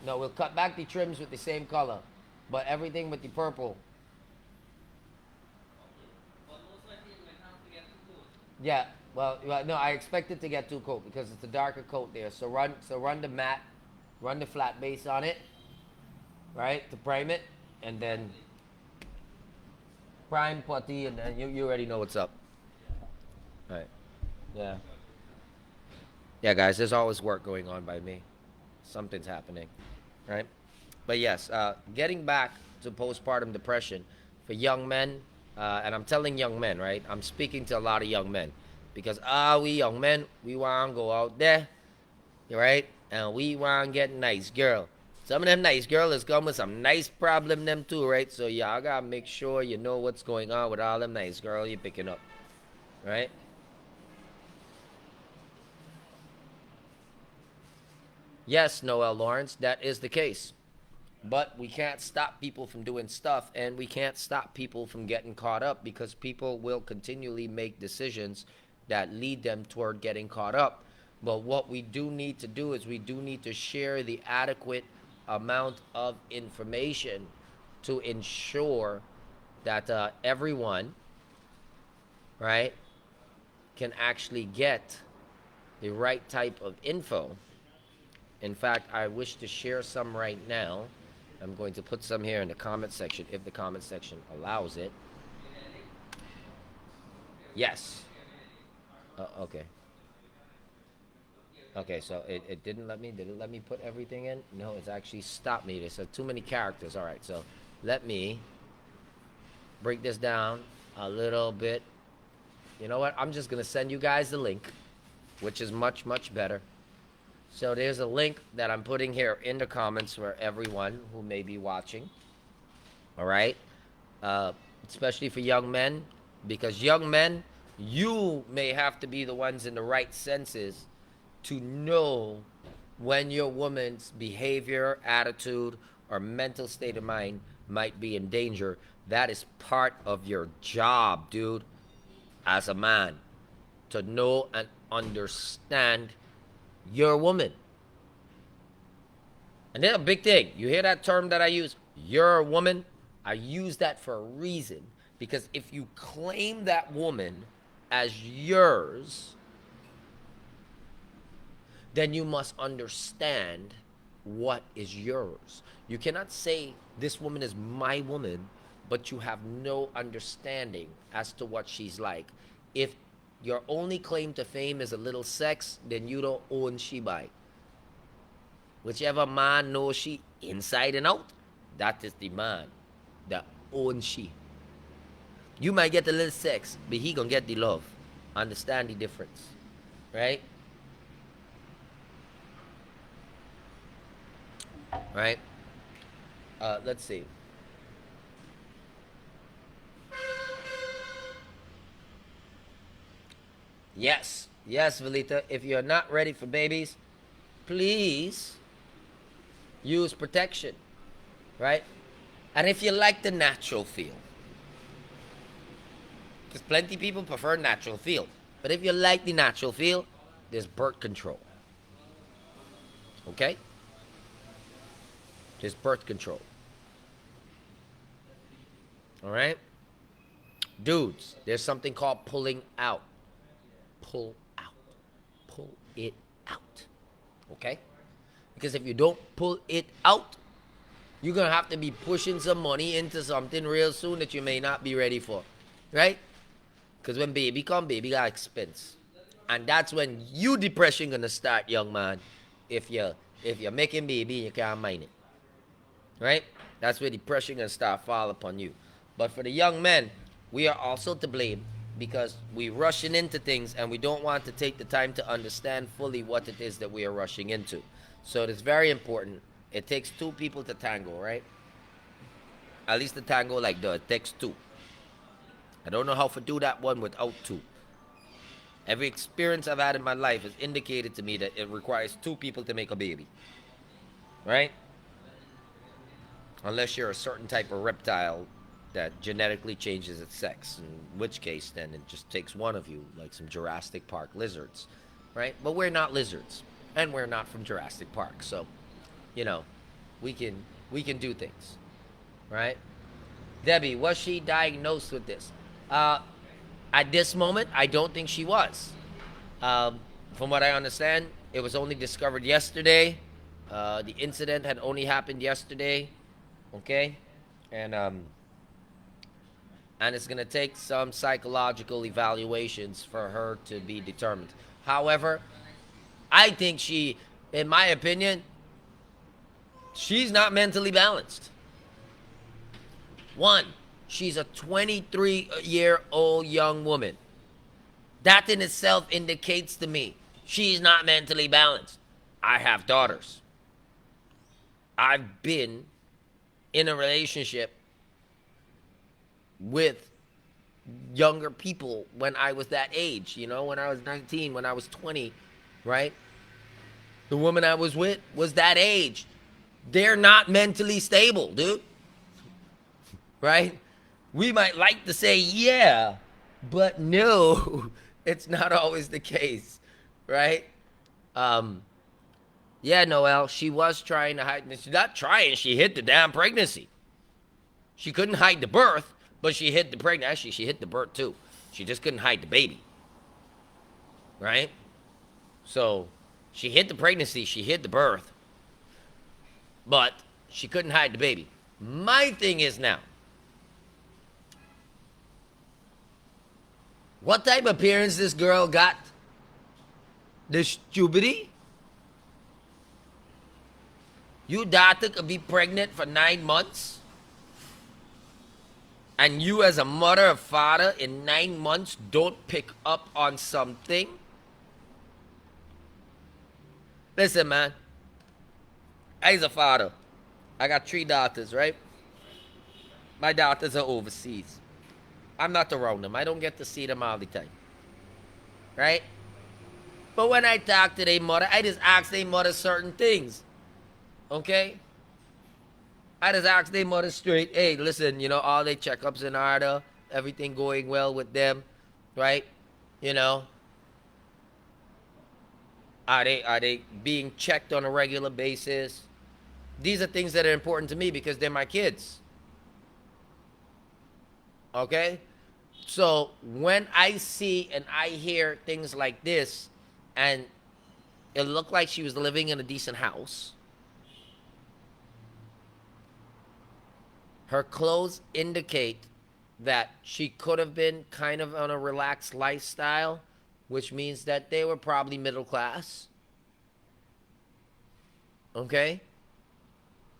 No, we'll cut back the trims with the same color, but everything with the purple. Yeah, well, no, I expect it to get two coat because it's a darker coat there. So run the matte, run the flat base on it, right, to prime it, and then prime putty, and then you already know what's up. Right. Yeah. Yeah, guys, there's always work going on by me. Something's happening, right? But yes, getting back to postpartum depression for young men, and I'm telling young men, right? I'm speaking to a lot of young men because we young men, we want to go out there, right? And we want to get nice girl. Some of them nice girl is come with some nice problem them too, right? So y'all gotta make sure you know what's going on with all them nice girl you're picking up, right? Yes, Noel Lawrence, that is the case. But we can't stop people from doing stuff, and we can't stop people from getting caught up because people will continually make decisions that lead them toward getting caught up. But what we do need to do is we do need to share the adequate amount of information to ensure that everyone, right, can actually get the right type of info. In fact, I wish to share some right now. I'm going to put some here in the comment section if the comment section allows it. Yes. Okay. Okay, so it didn't let me. Did it let me put everything in? No, it's actually stopped me. It said too many characters. All right, so let me break this down a little bit. You know what? I'm just going to send you guys the link, which is much, much better. So there's a link that I'm putting here in the comments for everyone who may be watching. All right? Especially for young men, because young men, you may have to be the ones in the right senses to know when your woman's behavior, attitude, or mental state of mind might be in danger. That is part of your job, dude, as a man, to know and understand your woman. And then a big thing, you hear that term that I use, your woman? I use that for a reason. Because if you claim that woman as yours, then you must understand what is yours. You cannot say this woman is my woman, but you have no understanding as to what she's like. If your only claim to fame is a little sex, then you don't own she by. Whichever man knows she inside and out, that is the man that owns she. You might get a little sex, but he gonna get the love. Understand the difference, right? Right? Let's see. Yes, Velita. If you're not ready for babies, please use protection, right? And if you like the natural feel, because plenty of people prefer natural feel, but if you like the natural feel, there's birth control. Okay? There's birth control. All right? Dudes, there's something called pulling out. Pull out. Pull it out. Okay? Because if you don't pull it out, you're going to have to be pushing some money into something real soon that you may not be ready for. Right? Because when baby come, baby got expense. And that's when you depression going to start, young man. If you're making baby and you can't mind it. Right? That's where depression going to start fall upon you. But for the young men, we are also to blame because we rushing into things and we don't want to take the time to understand fully what it is that we are rushing into. So it is very important. It takes two people to tango, right? At least the tango like that. It takes two. I don't know how to do that one without two. Every experience I've had in my life has indicated to me that it requires two people to make a baby. Right? Unless you're a certain type of reptile that genetically changes its sex, in which case then it just takes one of you, like some Jurassic Park lizards, right? But we're not lizards, and we're not from Jurassic Park, so you know, we can do things, right? Debbie, was she diagnosed with this? At this moment, I don't think she was. From what I understand, it was only discovered yesterday. The incident had only happened yesterday, okay, and it's going to take some psychological evaluations for her to be determined. However, I think in my opinion, she's not mentally balanced. One, she's a 23-year-old young woman. That in itself indicates to me she's not mentally balanced. I have daughters. I've been in a relationship with younger people when I was that age, when I was 19, when I was 20, right? The woman I was with was that age. They're not mentally stable, dude. Right? We might like to say, yeah, but no, it's not always the case, right? Yeah, Noelle, she was trying to hide. She's not trying. She hid the damn pregnancy. She couldn't hide the birth, but she hid the pregnancy. Actually, she hid the birth too. She just couldn't hide the baby. Right? So, she hid the pregnancy. She hid the birth. But she couldn't hide the baby. My thing is now, what type of parents this girl got? The stupidity? Your daughter could be pregnant for 9 months? And you as a mother or father in 9 months don't pick up on something? Listen, man. As a father, I got 3 daughters, right? My daughters are overseas. I'm not around them. I don't get to see them all the time. Right? But when I talk to their mother, I just ask their mother certain things. Okay? I just asked their mother straight, hey, listen, all their checkups in order, everything going well with them, right? You know, are they being checked on a regular basis? These are things that are important to me because they're my kids. Okay? So when I see and I hear things like this, and it looked like she was living in a decent house, her clothes indicate that she could have been kind of on a relaxed lifestyle, which means that they were probably middle class. Okay?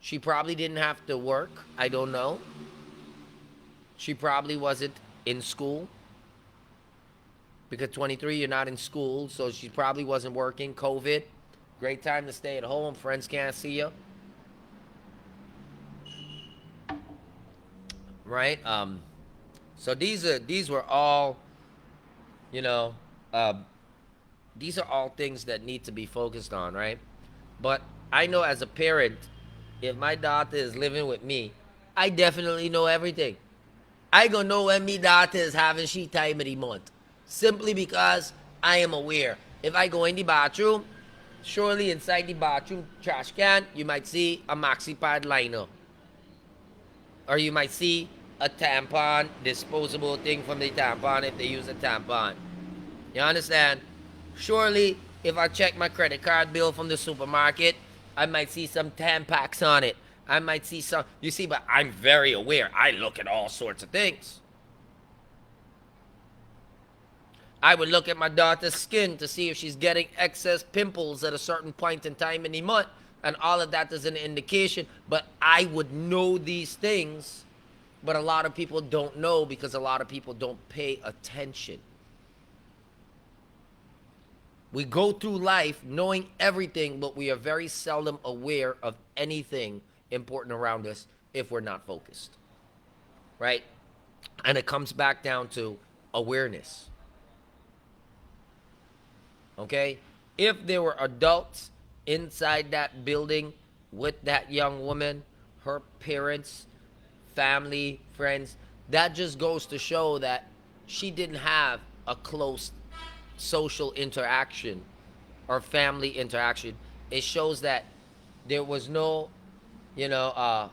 She probably didn't have to work. I don't know. She probably wasn't in school. Because 23, you're not in school. So she probably wasn't working. COVID. Great time to stay at home. Friends can't see you. Right? So these were all, you know, uh, these are all things that need to be focused on, right? But I know as a parent, if my daughter is living with me, I definitely know everything. I gonna know when me daughter is having she time of the month. Simply because I am aware. If I go in the bathroom, surely inside the bathroom trash can, you might see a maxi pad liner. Or you might see a tampon, disposable thing from the tampon if they use a tampon. You understand? Surely, if I check my credit card bill from the supermarket, I might see some Tampax on it. I might see some. You see, but I'm very aware. I look at all sorts of things. I would look at my daughter's skin to see if she's getting excess pimples at a certain point in time in the month. And all of that is an indication. But I would know these things. But a lot of people don't know because a lot of people don't pay attention. We go through life knowing everything, but we are very seldom aware of anything important around us if we're not focused. Right? And it comes back down to awareness. Okay? If there were adults inside that building with that young woman, her parents, family, friends, that just goes to show that she didn't have a close social interaction or family interaction. It shows that there was no, you know,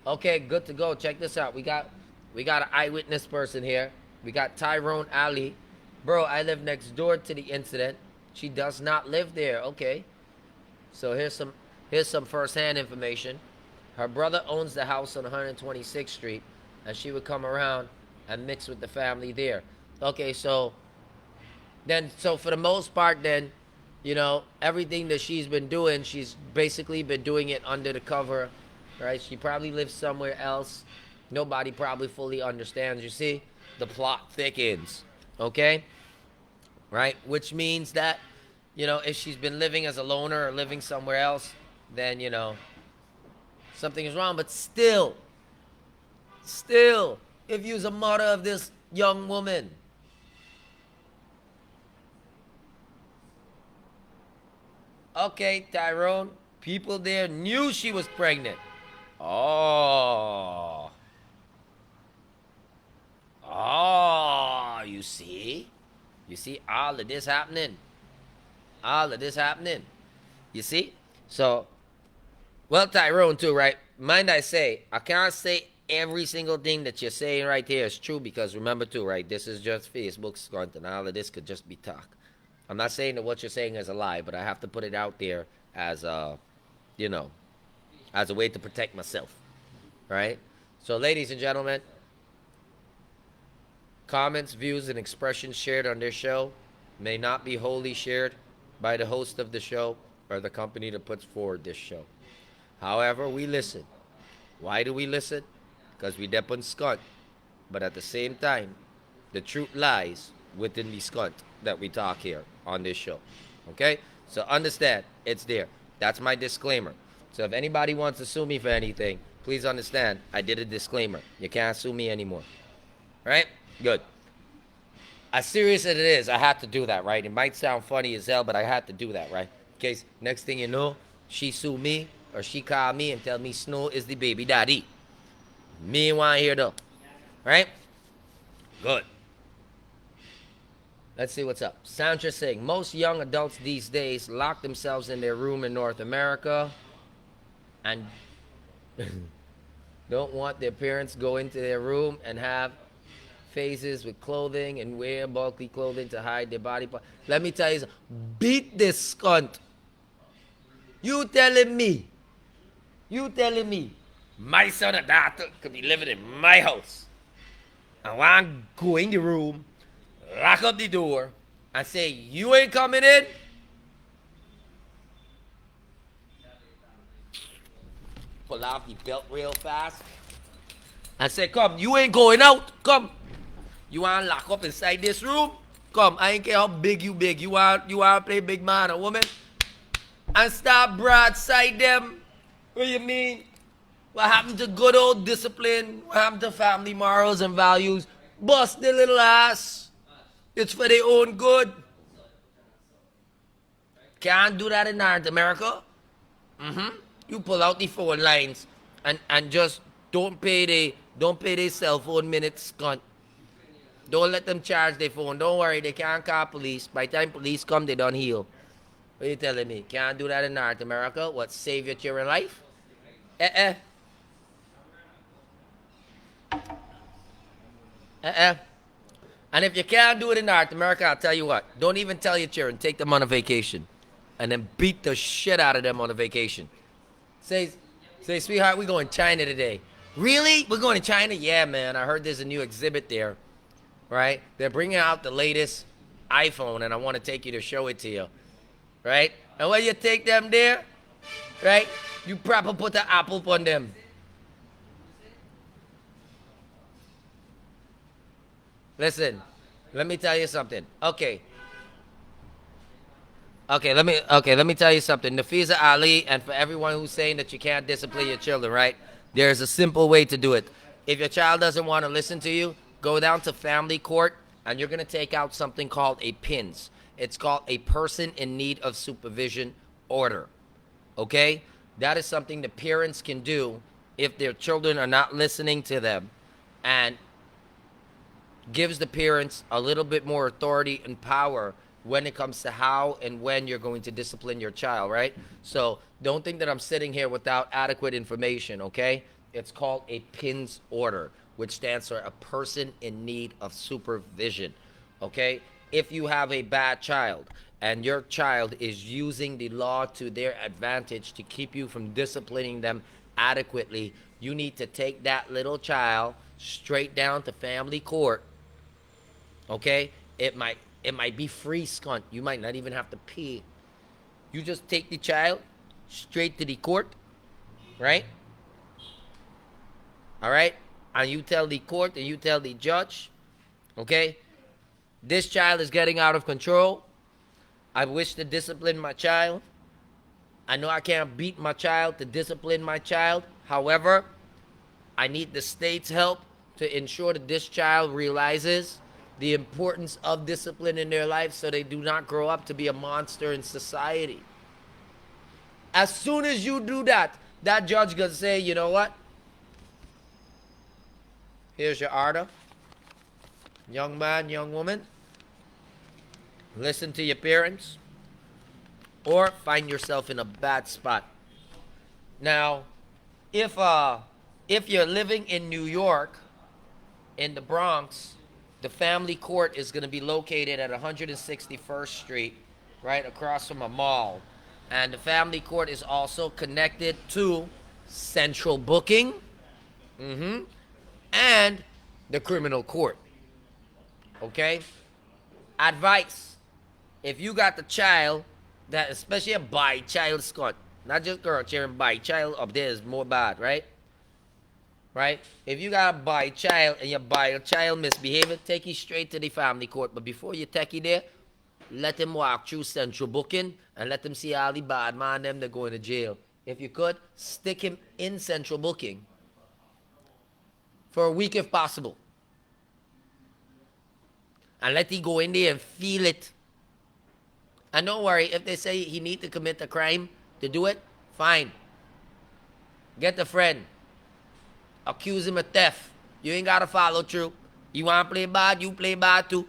okay, good to go. Check this out. We got an eyewitness person here. We got Tyrone Ali. Bro, I live next door to the incident. She does not live there. Okay. So here's some first-hand information. Her brother owns the house on 126th Street, and she would come around and mix with the family there. Okay, so for the most part, then, everything that she's been doing, she's basically been doing it under the cover, right? She probably lives somewhere else. Nobody probably fully understands. You see, the plot thickens. Okay, right? Which means that, if she's been living as a loner or living somewhere else, then, something is wrong. But still, if you're a mother of this young woman, okay, Tyrone, people there knew she was pregnant. Oh, you see all of this happening. You see? So, well, Tyrone too, right? Mind I say, I can't say every single thing that you're saying right here is true because remember too, right? This is just Facebook's content. All of this could just be talk. I'm not saying that what you're saying is a lie, but I have to put it out there as as a way to protect myself, right? So, ladies and gentlemen, comments, views, and expressions shared on this show may not be wholly shared by the host of the show or the company that puts forward this show. However, we listen. Why do we listen? Because we depend skunt. But at the same time, the truth lies within the skunt that we talk here on this show. Okay? So understand, it's there. That's my disclaimer. So if anybody wants to sue me for anything, please understand, I did a disclaimer. You can't sue me anymore. Right? Good. As serious as it is, I had to do that, right? It might sound funny as hell, but I had to do that, right? case next thing you know, she sue me or she call me and tell me Snow is the baby daddy. Me want to hear though. Right? Good. Let's see what's up. Sandra saying, most young adults these days lock themselves in their room in North America and don't want their parents go into their room and have phases with clothing and wear bulky clothing to hide their body part. Let me tell you something. Beat this cunt. You telling me my son or daughter could be living in my house and want to go in the room, lock up the door, and say, you ain't coming in? Pull off the belt real fast and say, come, you ain't going out. Come. You want to lock up inside this room? Come, I ain't care how big. You want to play big man or woman? And start broadside them. What you mean? What happened to good old discipline? What happened to family morals and values? Bust their little ass. It's for their own good. Can't do that in North America. You pull out the phone lines and just don't pay their cell phone minutes, cunt. Don't let them charge their phone. Don't worry, they can't call police. By the time police come, they done heal. What are you telling me? Can't do that in North America? What, save your children's life? And if you can't do it in North America, I'll tell you what. Don't even tell your children. Take them on a vacation. And then beat the shit out of them on a vacation. Say, sweetheart, we're going to China today. Really? We're going to China? Yeah, man. I heard there's a new exhibit there. Right? They're bringing out the latest iPhone, and I want to take you to show it to you. Right? And when you take them there, right, you proper put the apple on them. Listen, let me tell you something. Okay, let me tell you something. Nafiza Ali, and for everyone who's saying that you can't discipline your children, right? There's a simple way to do it. If your child doesn't want to listen to you, go down to family court, and you're going to take out something called a PINS. It's called a person in need of supervision order. Okay? That is something the parents can do if their children are not listening to them, and gives the parents a little bit more authority and power when it comes to how and when you're going to discipline your child, right? So don't think that I'm sitting here without adequate information, okay? It's called a PINS order, which stands for a person in need of supervision, okay? If you have a bad child and your child is using the law to their advantage to keep you from disciplining them adequately, you need to take that little child straight down to family court, okay? It might be free, skunt. You might not even have to pay. You just take the child straight to the court, right? All right? And you tell the court and you tell the judge, okay, this child is getting out of control. I wish to discipline my child. I know I can't beat my child to discipline my child. However, I need the state's help to ensure that this child realizes the importance of discipline in their life so they do not grow up to be a monster in society. As soon as you do that, that judge gonna say, you know what? Here's your order. Young man, young woman, listen to your parents or find yourself in a bad spot. Now, if you're living in New York, in the Bronx, the family court is going to be located at 161st Street, right across from a mall. And the family court is also connected to central booking, and the criminal court. Okay? Advice. If you got the child, that especially a bi child, Scott, not just girl, children, bi child up there is more bad, right? Right? If you got a bi child and your bi child misbehaving, take it straight to the family court. But before you take it there, let him walk through central booking and let them see all the bad man them that go into jail. If you could, stick him in central booking for a week if possible. And let he go in there and feel it. And don't worry, if they say he need to commit a crime to do it, fine. Get a friend. Accuse him of theft. You ain't got to follow through. You want to play bad, you play bad too.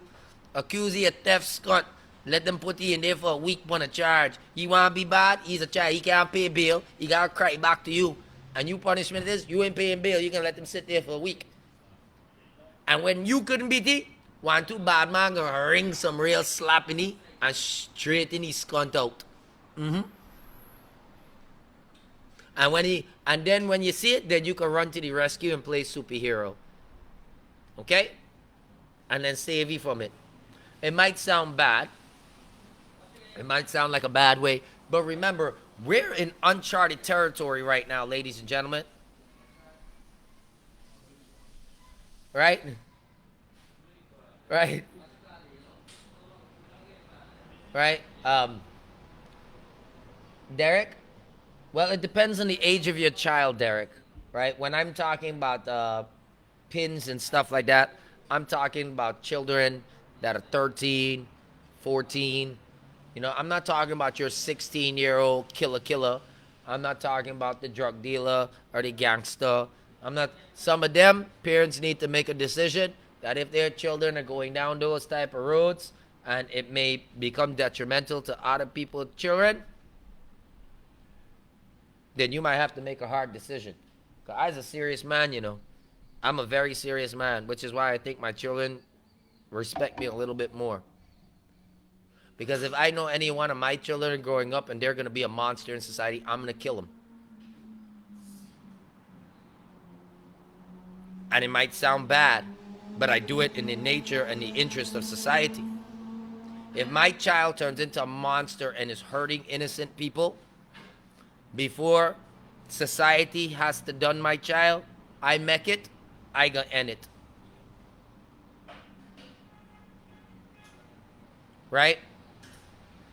Accuse you of theft, Scott. Let them put you in there for a week on a charge. He want to be bad, he's a child. He can't pay bail. He got to cry back to you. And you punishment is, you ain't paying bail. You can let them sit there for a week. And when you couldn't beat it, one too bad man gonna ring some real slap in it and straighten his cunt out. And then when you see it, then you can run to the rescue and play superhero. Okay? And then save you from it. It might sound bad. It might sound like a bad way. But remember, we're in uncharted territory right now, ladies and gentlemen. Right? Right? Right? Derek? Well, it depends on the age of your child, Derek. Right? When I'm talking about pins and stuff like that, I'm talking about children that are 13, 14. You know, I'm not talking about your 16-year-old killer. I'm not talking about the drug dealer or the gangster. Some of them, parents need to make a decision that if their children are going down those type of roads and it may become detrimental to other people's children, then you might have to make a hard decision. Because I was a serious man, you know. I'm a very serious man, which is why I think my children respect me a little bit more. Because if I know any one of my children growing up and they're going to be a monster in society, I'm going to kill them. And it might sound bad, but I do it in the nature and the interest of society. If my child turns into a monster and is hurting innocent people, before society has to done my child, I make it, I gonna end it. Right?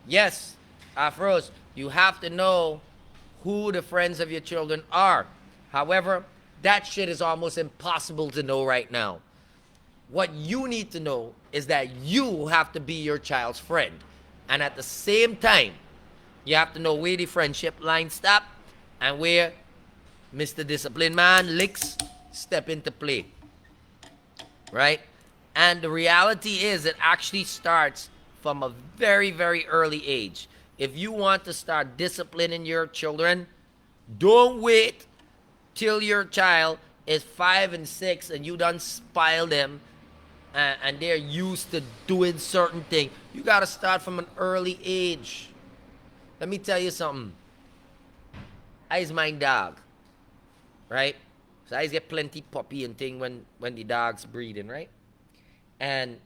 Yes, Afros, you have to know who the friends of your children are. However, that shit is almost impossible to know right now. What you need to know is that you have to be your child's friend. And at the same time, you have to know where the friendship line stop and where Mr. Disciplined Man licks step into play. Right? And the reality is it actually starts from a very, very early age. If you want to start disciplining your children, don't wait till your child is 5 and 6 and you done spile them and they're used to doing certain things. You got to start from an early age. Let me tell you something. I's my dog, right? So I get plenty puppy and thing when the dog's breeding, right? And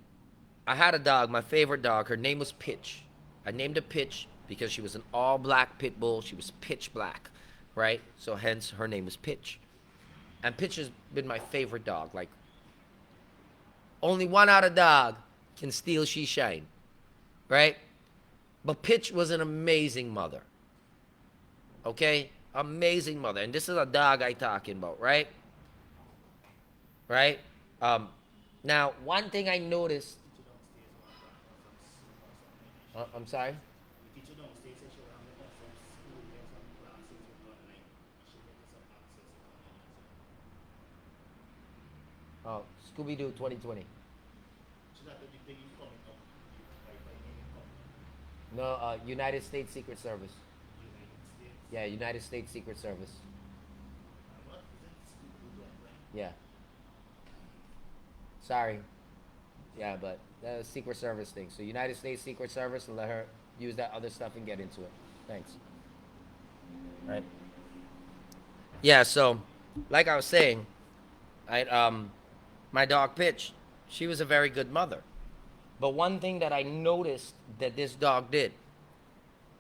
I had a dog, my favorite dog. Her name was Pitch. I named her Pitch because she was an all-black pit bull. She was pitch black, right? So hence her name was Pitch. And Pitch has been my favorite dog. Like, only one out of dog can steal she shine, right? But Pitch was an amazing mother, okay? Amazing mother. And this is a dog I talking about, right? Right? Now, one thing I noticed. I'm sorry? Oh, Scooby-Doo 2020. No, United States Secret Service. Yeah, United States Secret Service. Yeah. Sorry. Yeah, but the Secret Service thing. So United States Secret Service, and let her use that other stuff and get into it. Thanks. Right. Yeah, so like I was saying, my dog Pitch, she was a very good mother. But one thing that I noticed that this dog did,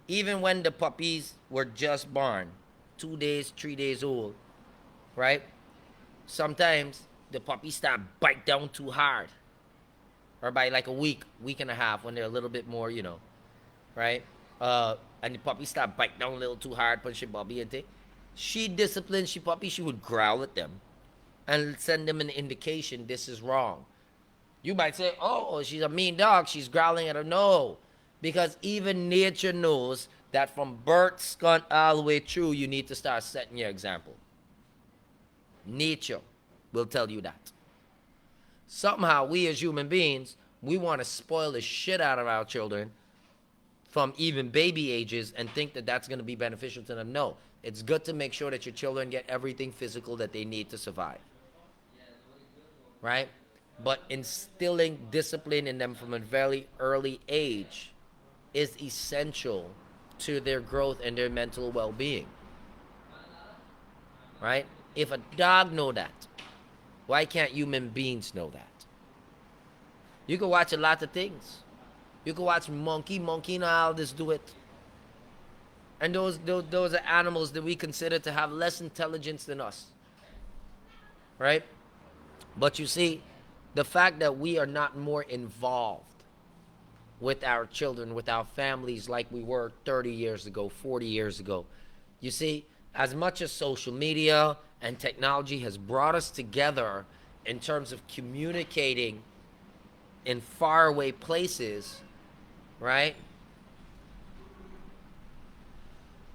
even when the puppies were just born, 2 days, 3 days old, right? Sometimes the puppies start bite down too hard. Or by like a week and a half when they're a little bit more, you know, right? And the puppies start bite down a little too hard, punch your bubby and thing. She disciplined she puppy, she would growl at them and send them an indication this is wrong. You might say, oh, she's a mean dog, she's growling at her. No. Because even nature knows that from birth, skunt, all the way through, you need to start setting your example. Nature will tell you that. Somehow, we as human beings, we want to spoil the shit out of our children from even baby ages and think that that's going to be beneficial to them. No, it's good to make sure that your children get everything physical that they need to survive. Right? But instilling discipline in them from a very early age is essential to their growth and their mental well-being. Right? If a dog know that, why can't human beings know that? You can watch a lot of things. You can watch monkey and all this do it. And those are animals that we consider to have less intelligence than us. Right? But you see, the fact that we are not more involved with our children, with our families like we were 30 years ago, 40 years ago. You see, as much as social media and technology has brought us together in terms of communicating in faraway places, right?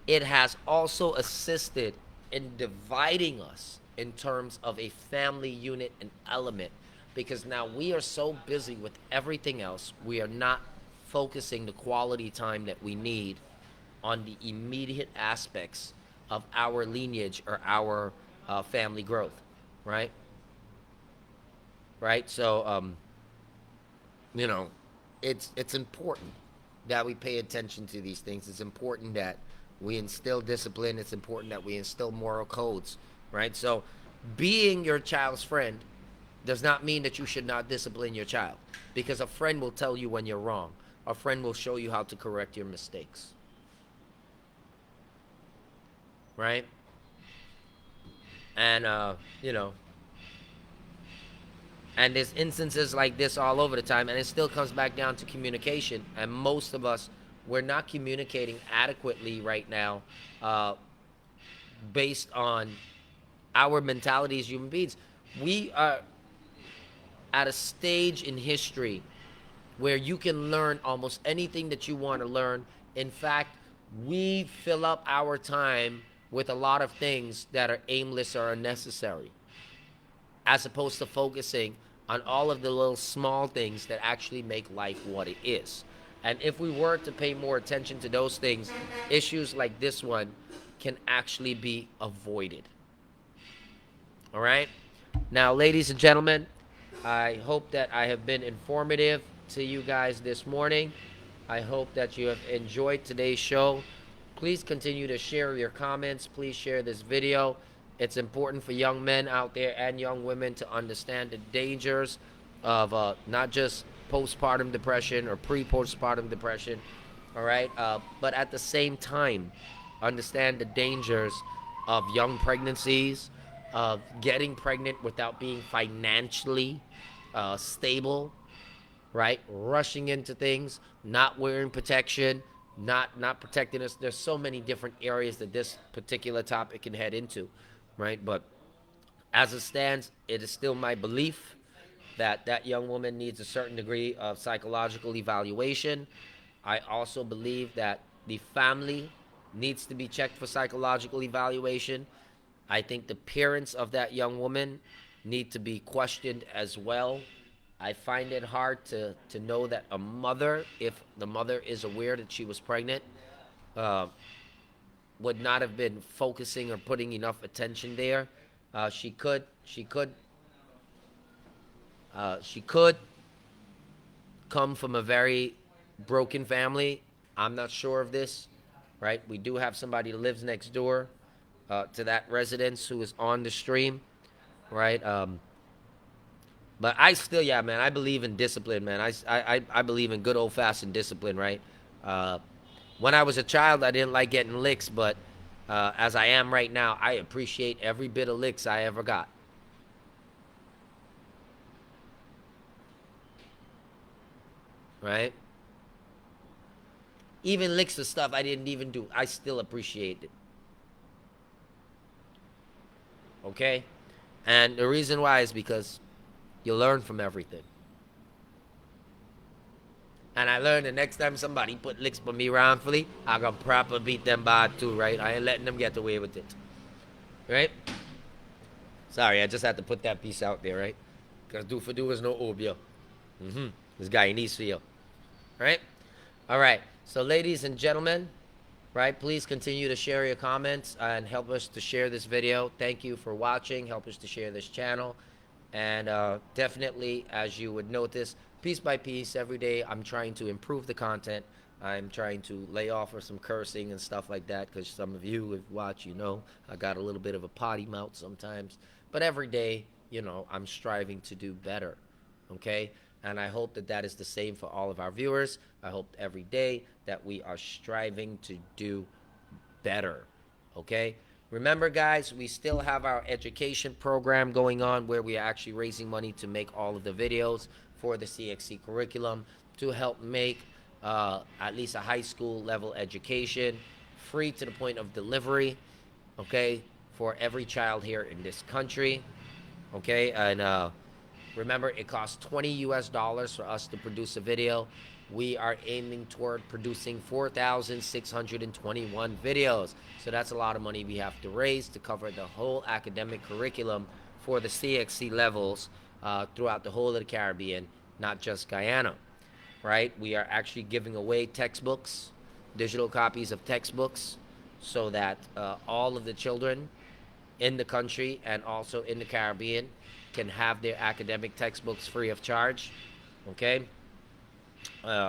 It has also assisted in dividing us in terms of a family unit and element, because now we are so busy with everything else, we are not focusing the quality time that we need on the immediate aspects of our lineage or our family growth, right? Right? So, you know, it's important that we pay attention to these things. It's important that we instill discipline. It's important that we instill moral codes, right? So, being your child's friend does not mean that you should not discipline your child, because a friend will tell you when you're wrong. A friend will show you how to correct your mistakes, right? And you know, and there's instances like this all over the time, and it still comes back down to communication. And most of us, we're not communicating adequately right now, based on our mentality as human beings. We are at a stage in history where you can learn almost anything that you want to learn. In fact, we fill up our time with a lot of things that are aimless or unnecessary, as opposed to focusing on all of the little small things that actually make life what it is. And if we were to pay more attention to those things, issues like this one can actually be avoided. All right? Now, ladies and gentlemen, I hope that I have been informative to you guys this morning. I hope that you have enjoyed today's show. Please continue to share your comments. Please share this video. It's important for young men out there and young women to understand the dangers of not just postpartum depression or pre-postpartum depression, all right? But at the same time, understand the dangers of young pregnancies, of getting pregnant without being financially stable, right? Rushing into things, not wearing protection, not protecting us. There's so many different areas that this particular topic can head into, right? But as it stands, it is still my belief that that young woman needs a certain degree of psychological evaluation. I also believe that the family needs to be checked for psychological evaluation. I think the parents of that young woman need to be questioned as well. I find it hard to know that a mother, if the mother is aware that she was pregnant, uh, would not have been focusing or putting enough attention there. She could come from a very broken family. I'm not sure of this, right? We do have somebody who lives next door to that residence who is on the stream, right? But I still, yeah, man, I believe in discipline, man. I believe in good old-fashioned discipline, right? When I was a child, I didn't like getting licks, but as I am right now, I appreciate every bit of licks I ever got. Right? Even licks for stuff I didn't even do, I still appreciate it. Okay? And the reason why is because you learn from everything. And I learned the next time somebody put licks on me wrongfully, I gonna proper beat them bad too, right? I ain't letting them get away with it, right? Sorry, I just had to put that piece out there, right? Because do for do is no obia. This guy needs for you, right? All right. So, ladies and gentlemen, right, please continue to share your comments and help us to share this video. Thank you for watching. Help us to share this channel. And definitely, as you would notice, piece by piece, every day, I'm trying to improve the content. I'm trying to lay off of some cursing and stuff like that, because some of you who watch, you know, I got a little bit of a potty mouth sometimes. But every day, you know, I'm striving to do better, okay? And I hope that that is the same for all of our viewers. I hope every day that we are striving to do better, okay? Remember, guys, we still have our education program going on where we are actually raising money to make all of the videos for the CXC curriculum to help make at least a high school level education free to the point of delivery, okay, for every child here in this country, okay? And remember, it costs $20 for us to produce a video. We are aiming toward producing 4,621 videos. So that's a lot of money we have to raise to cover the whole academic curriculum for the CXC levels throughout the whole of the Caribbean, not just Guyana, right? We are actually giving away textbooks, digital copies of textbooks, so that all of the children in the country and also in the Caribbean can have their academic textbooks free of charge, okay?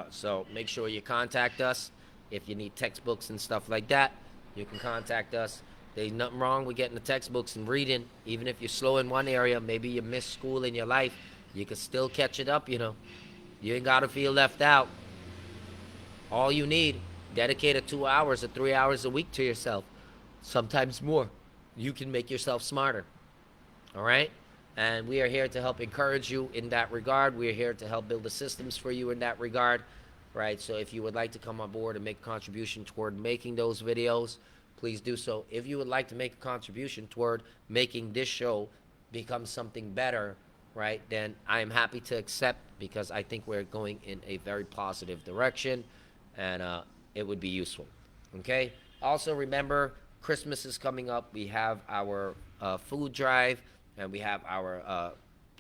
So make sure you contact us if you need textbooks and stuff like that. You can contact us. There's nothing wrong with getting the textbooks and reading. Even if you're slow in one area, maybe you missed school in your life, you can still catch it up, you know. You ain't got to feel left out. All you need, dedicate 2 hours or 3 hours a week to yourself, sometimes more. You can make yourself smarter, all right? And we are here to help encourage you in that regard. We are here to help build the systems for you in that regard, right? So if you would like to come on board and make a contribution toward making those videos, please do so. If you would like to make a contribution toward making this show become something better, right, then I am happy to accept, because I think we're going in a very positive direction, and it would be useful, okay? Also, remember, Christmas is coming up. We have our food drive, and we have our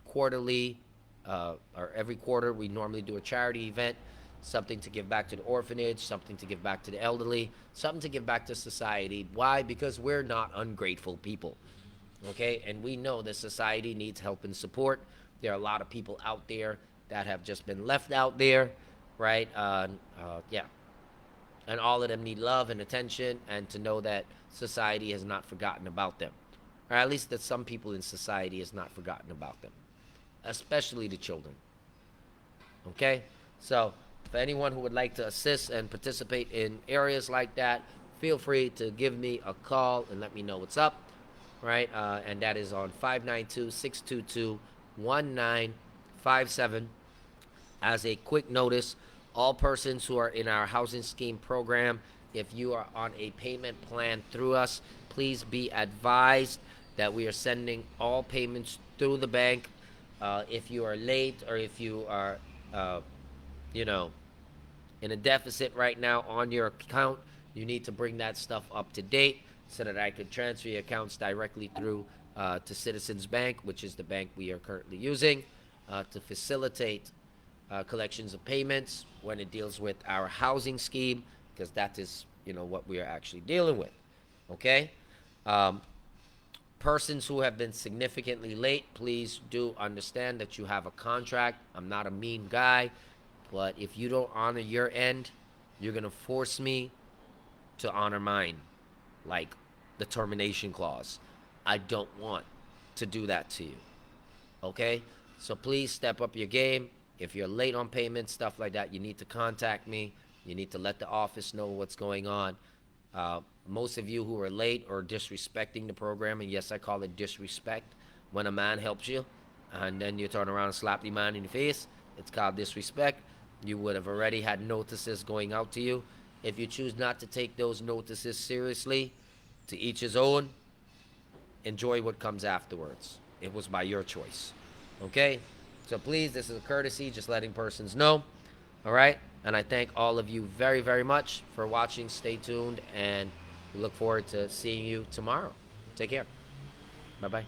quarterly, or every quarter, we normally do a charity event, something to give back to the orphanage, something to give back to the elderly, something to give back to society. Why? Because we're not ungrateful people, okay? And we know that society needs help and support. There are a lot of people out there that have just been left out there, right? Yeah. And all of them need love and attention, and to know that society has not forgotten about them. Or at least that some people in society has not forgotten about them, especially the children. Okay? So, for anyone who would like to assist and participate in areas like that, feel free to give me a call and let me know what's up, right? And that is on 592-622-1957. As a quick notice, all persons who are in our housing scheme program, if you are on a payment plan through us, please be advised that we are sending all payments through the bank. If you are late, or if you are, you know, in a deficit right now on your account, you need to bring that stuff up to date so that I could transfer your accounts directly through to Citizens Bank, which is the bank we are currently using to facilitate collections of payments when it deals with our housing scheme, because that is, you know, what we are actually dealing with, okay? Persons who have been significantly late, please do understand that you have a contract. I'm not a mean guy, but if you don't honor your end, you're going to force me to honor mine, like the termination clause. I don't want to do that to you, okay? So please step up your game. If you're late on payments, stuff like that, you need to contact me. You need to let the office know what's going on. Most of you who are late or disrespecting the program, and yes, I call it disrespect, when a man helps you and then you turn around and slap the man in the face, it's called disrespect. You would have already had notices going out to you. If you choose not to take those notices seriously, to each his own, enjoy what comes afterwards. It was by your choice, okay? So please, this is a courtesy, just letting persons know, all right? And I thank all of you very, very much for watching. Stay tuned, and we look forward to seeing you tomorrow. Take care. Bye bye.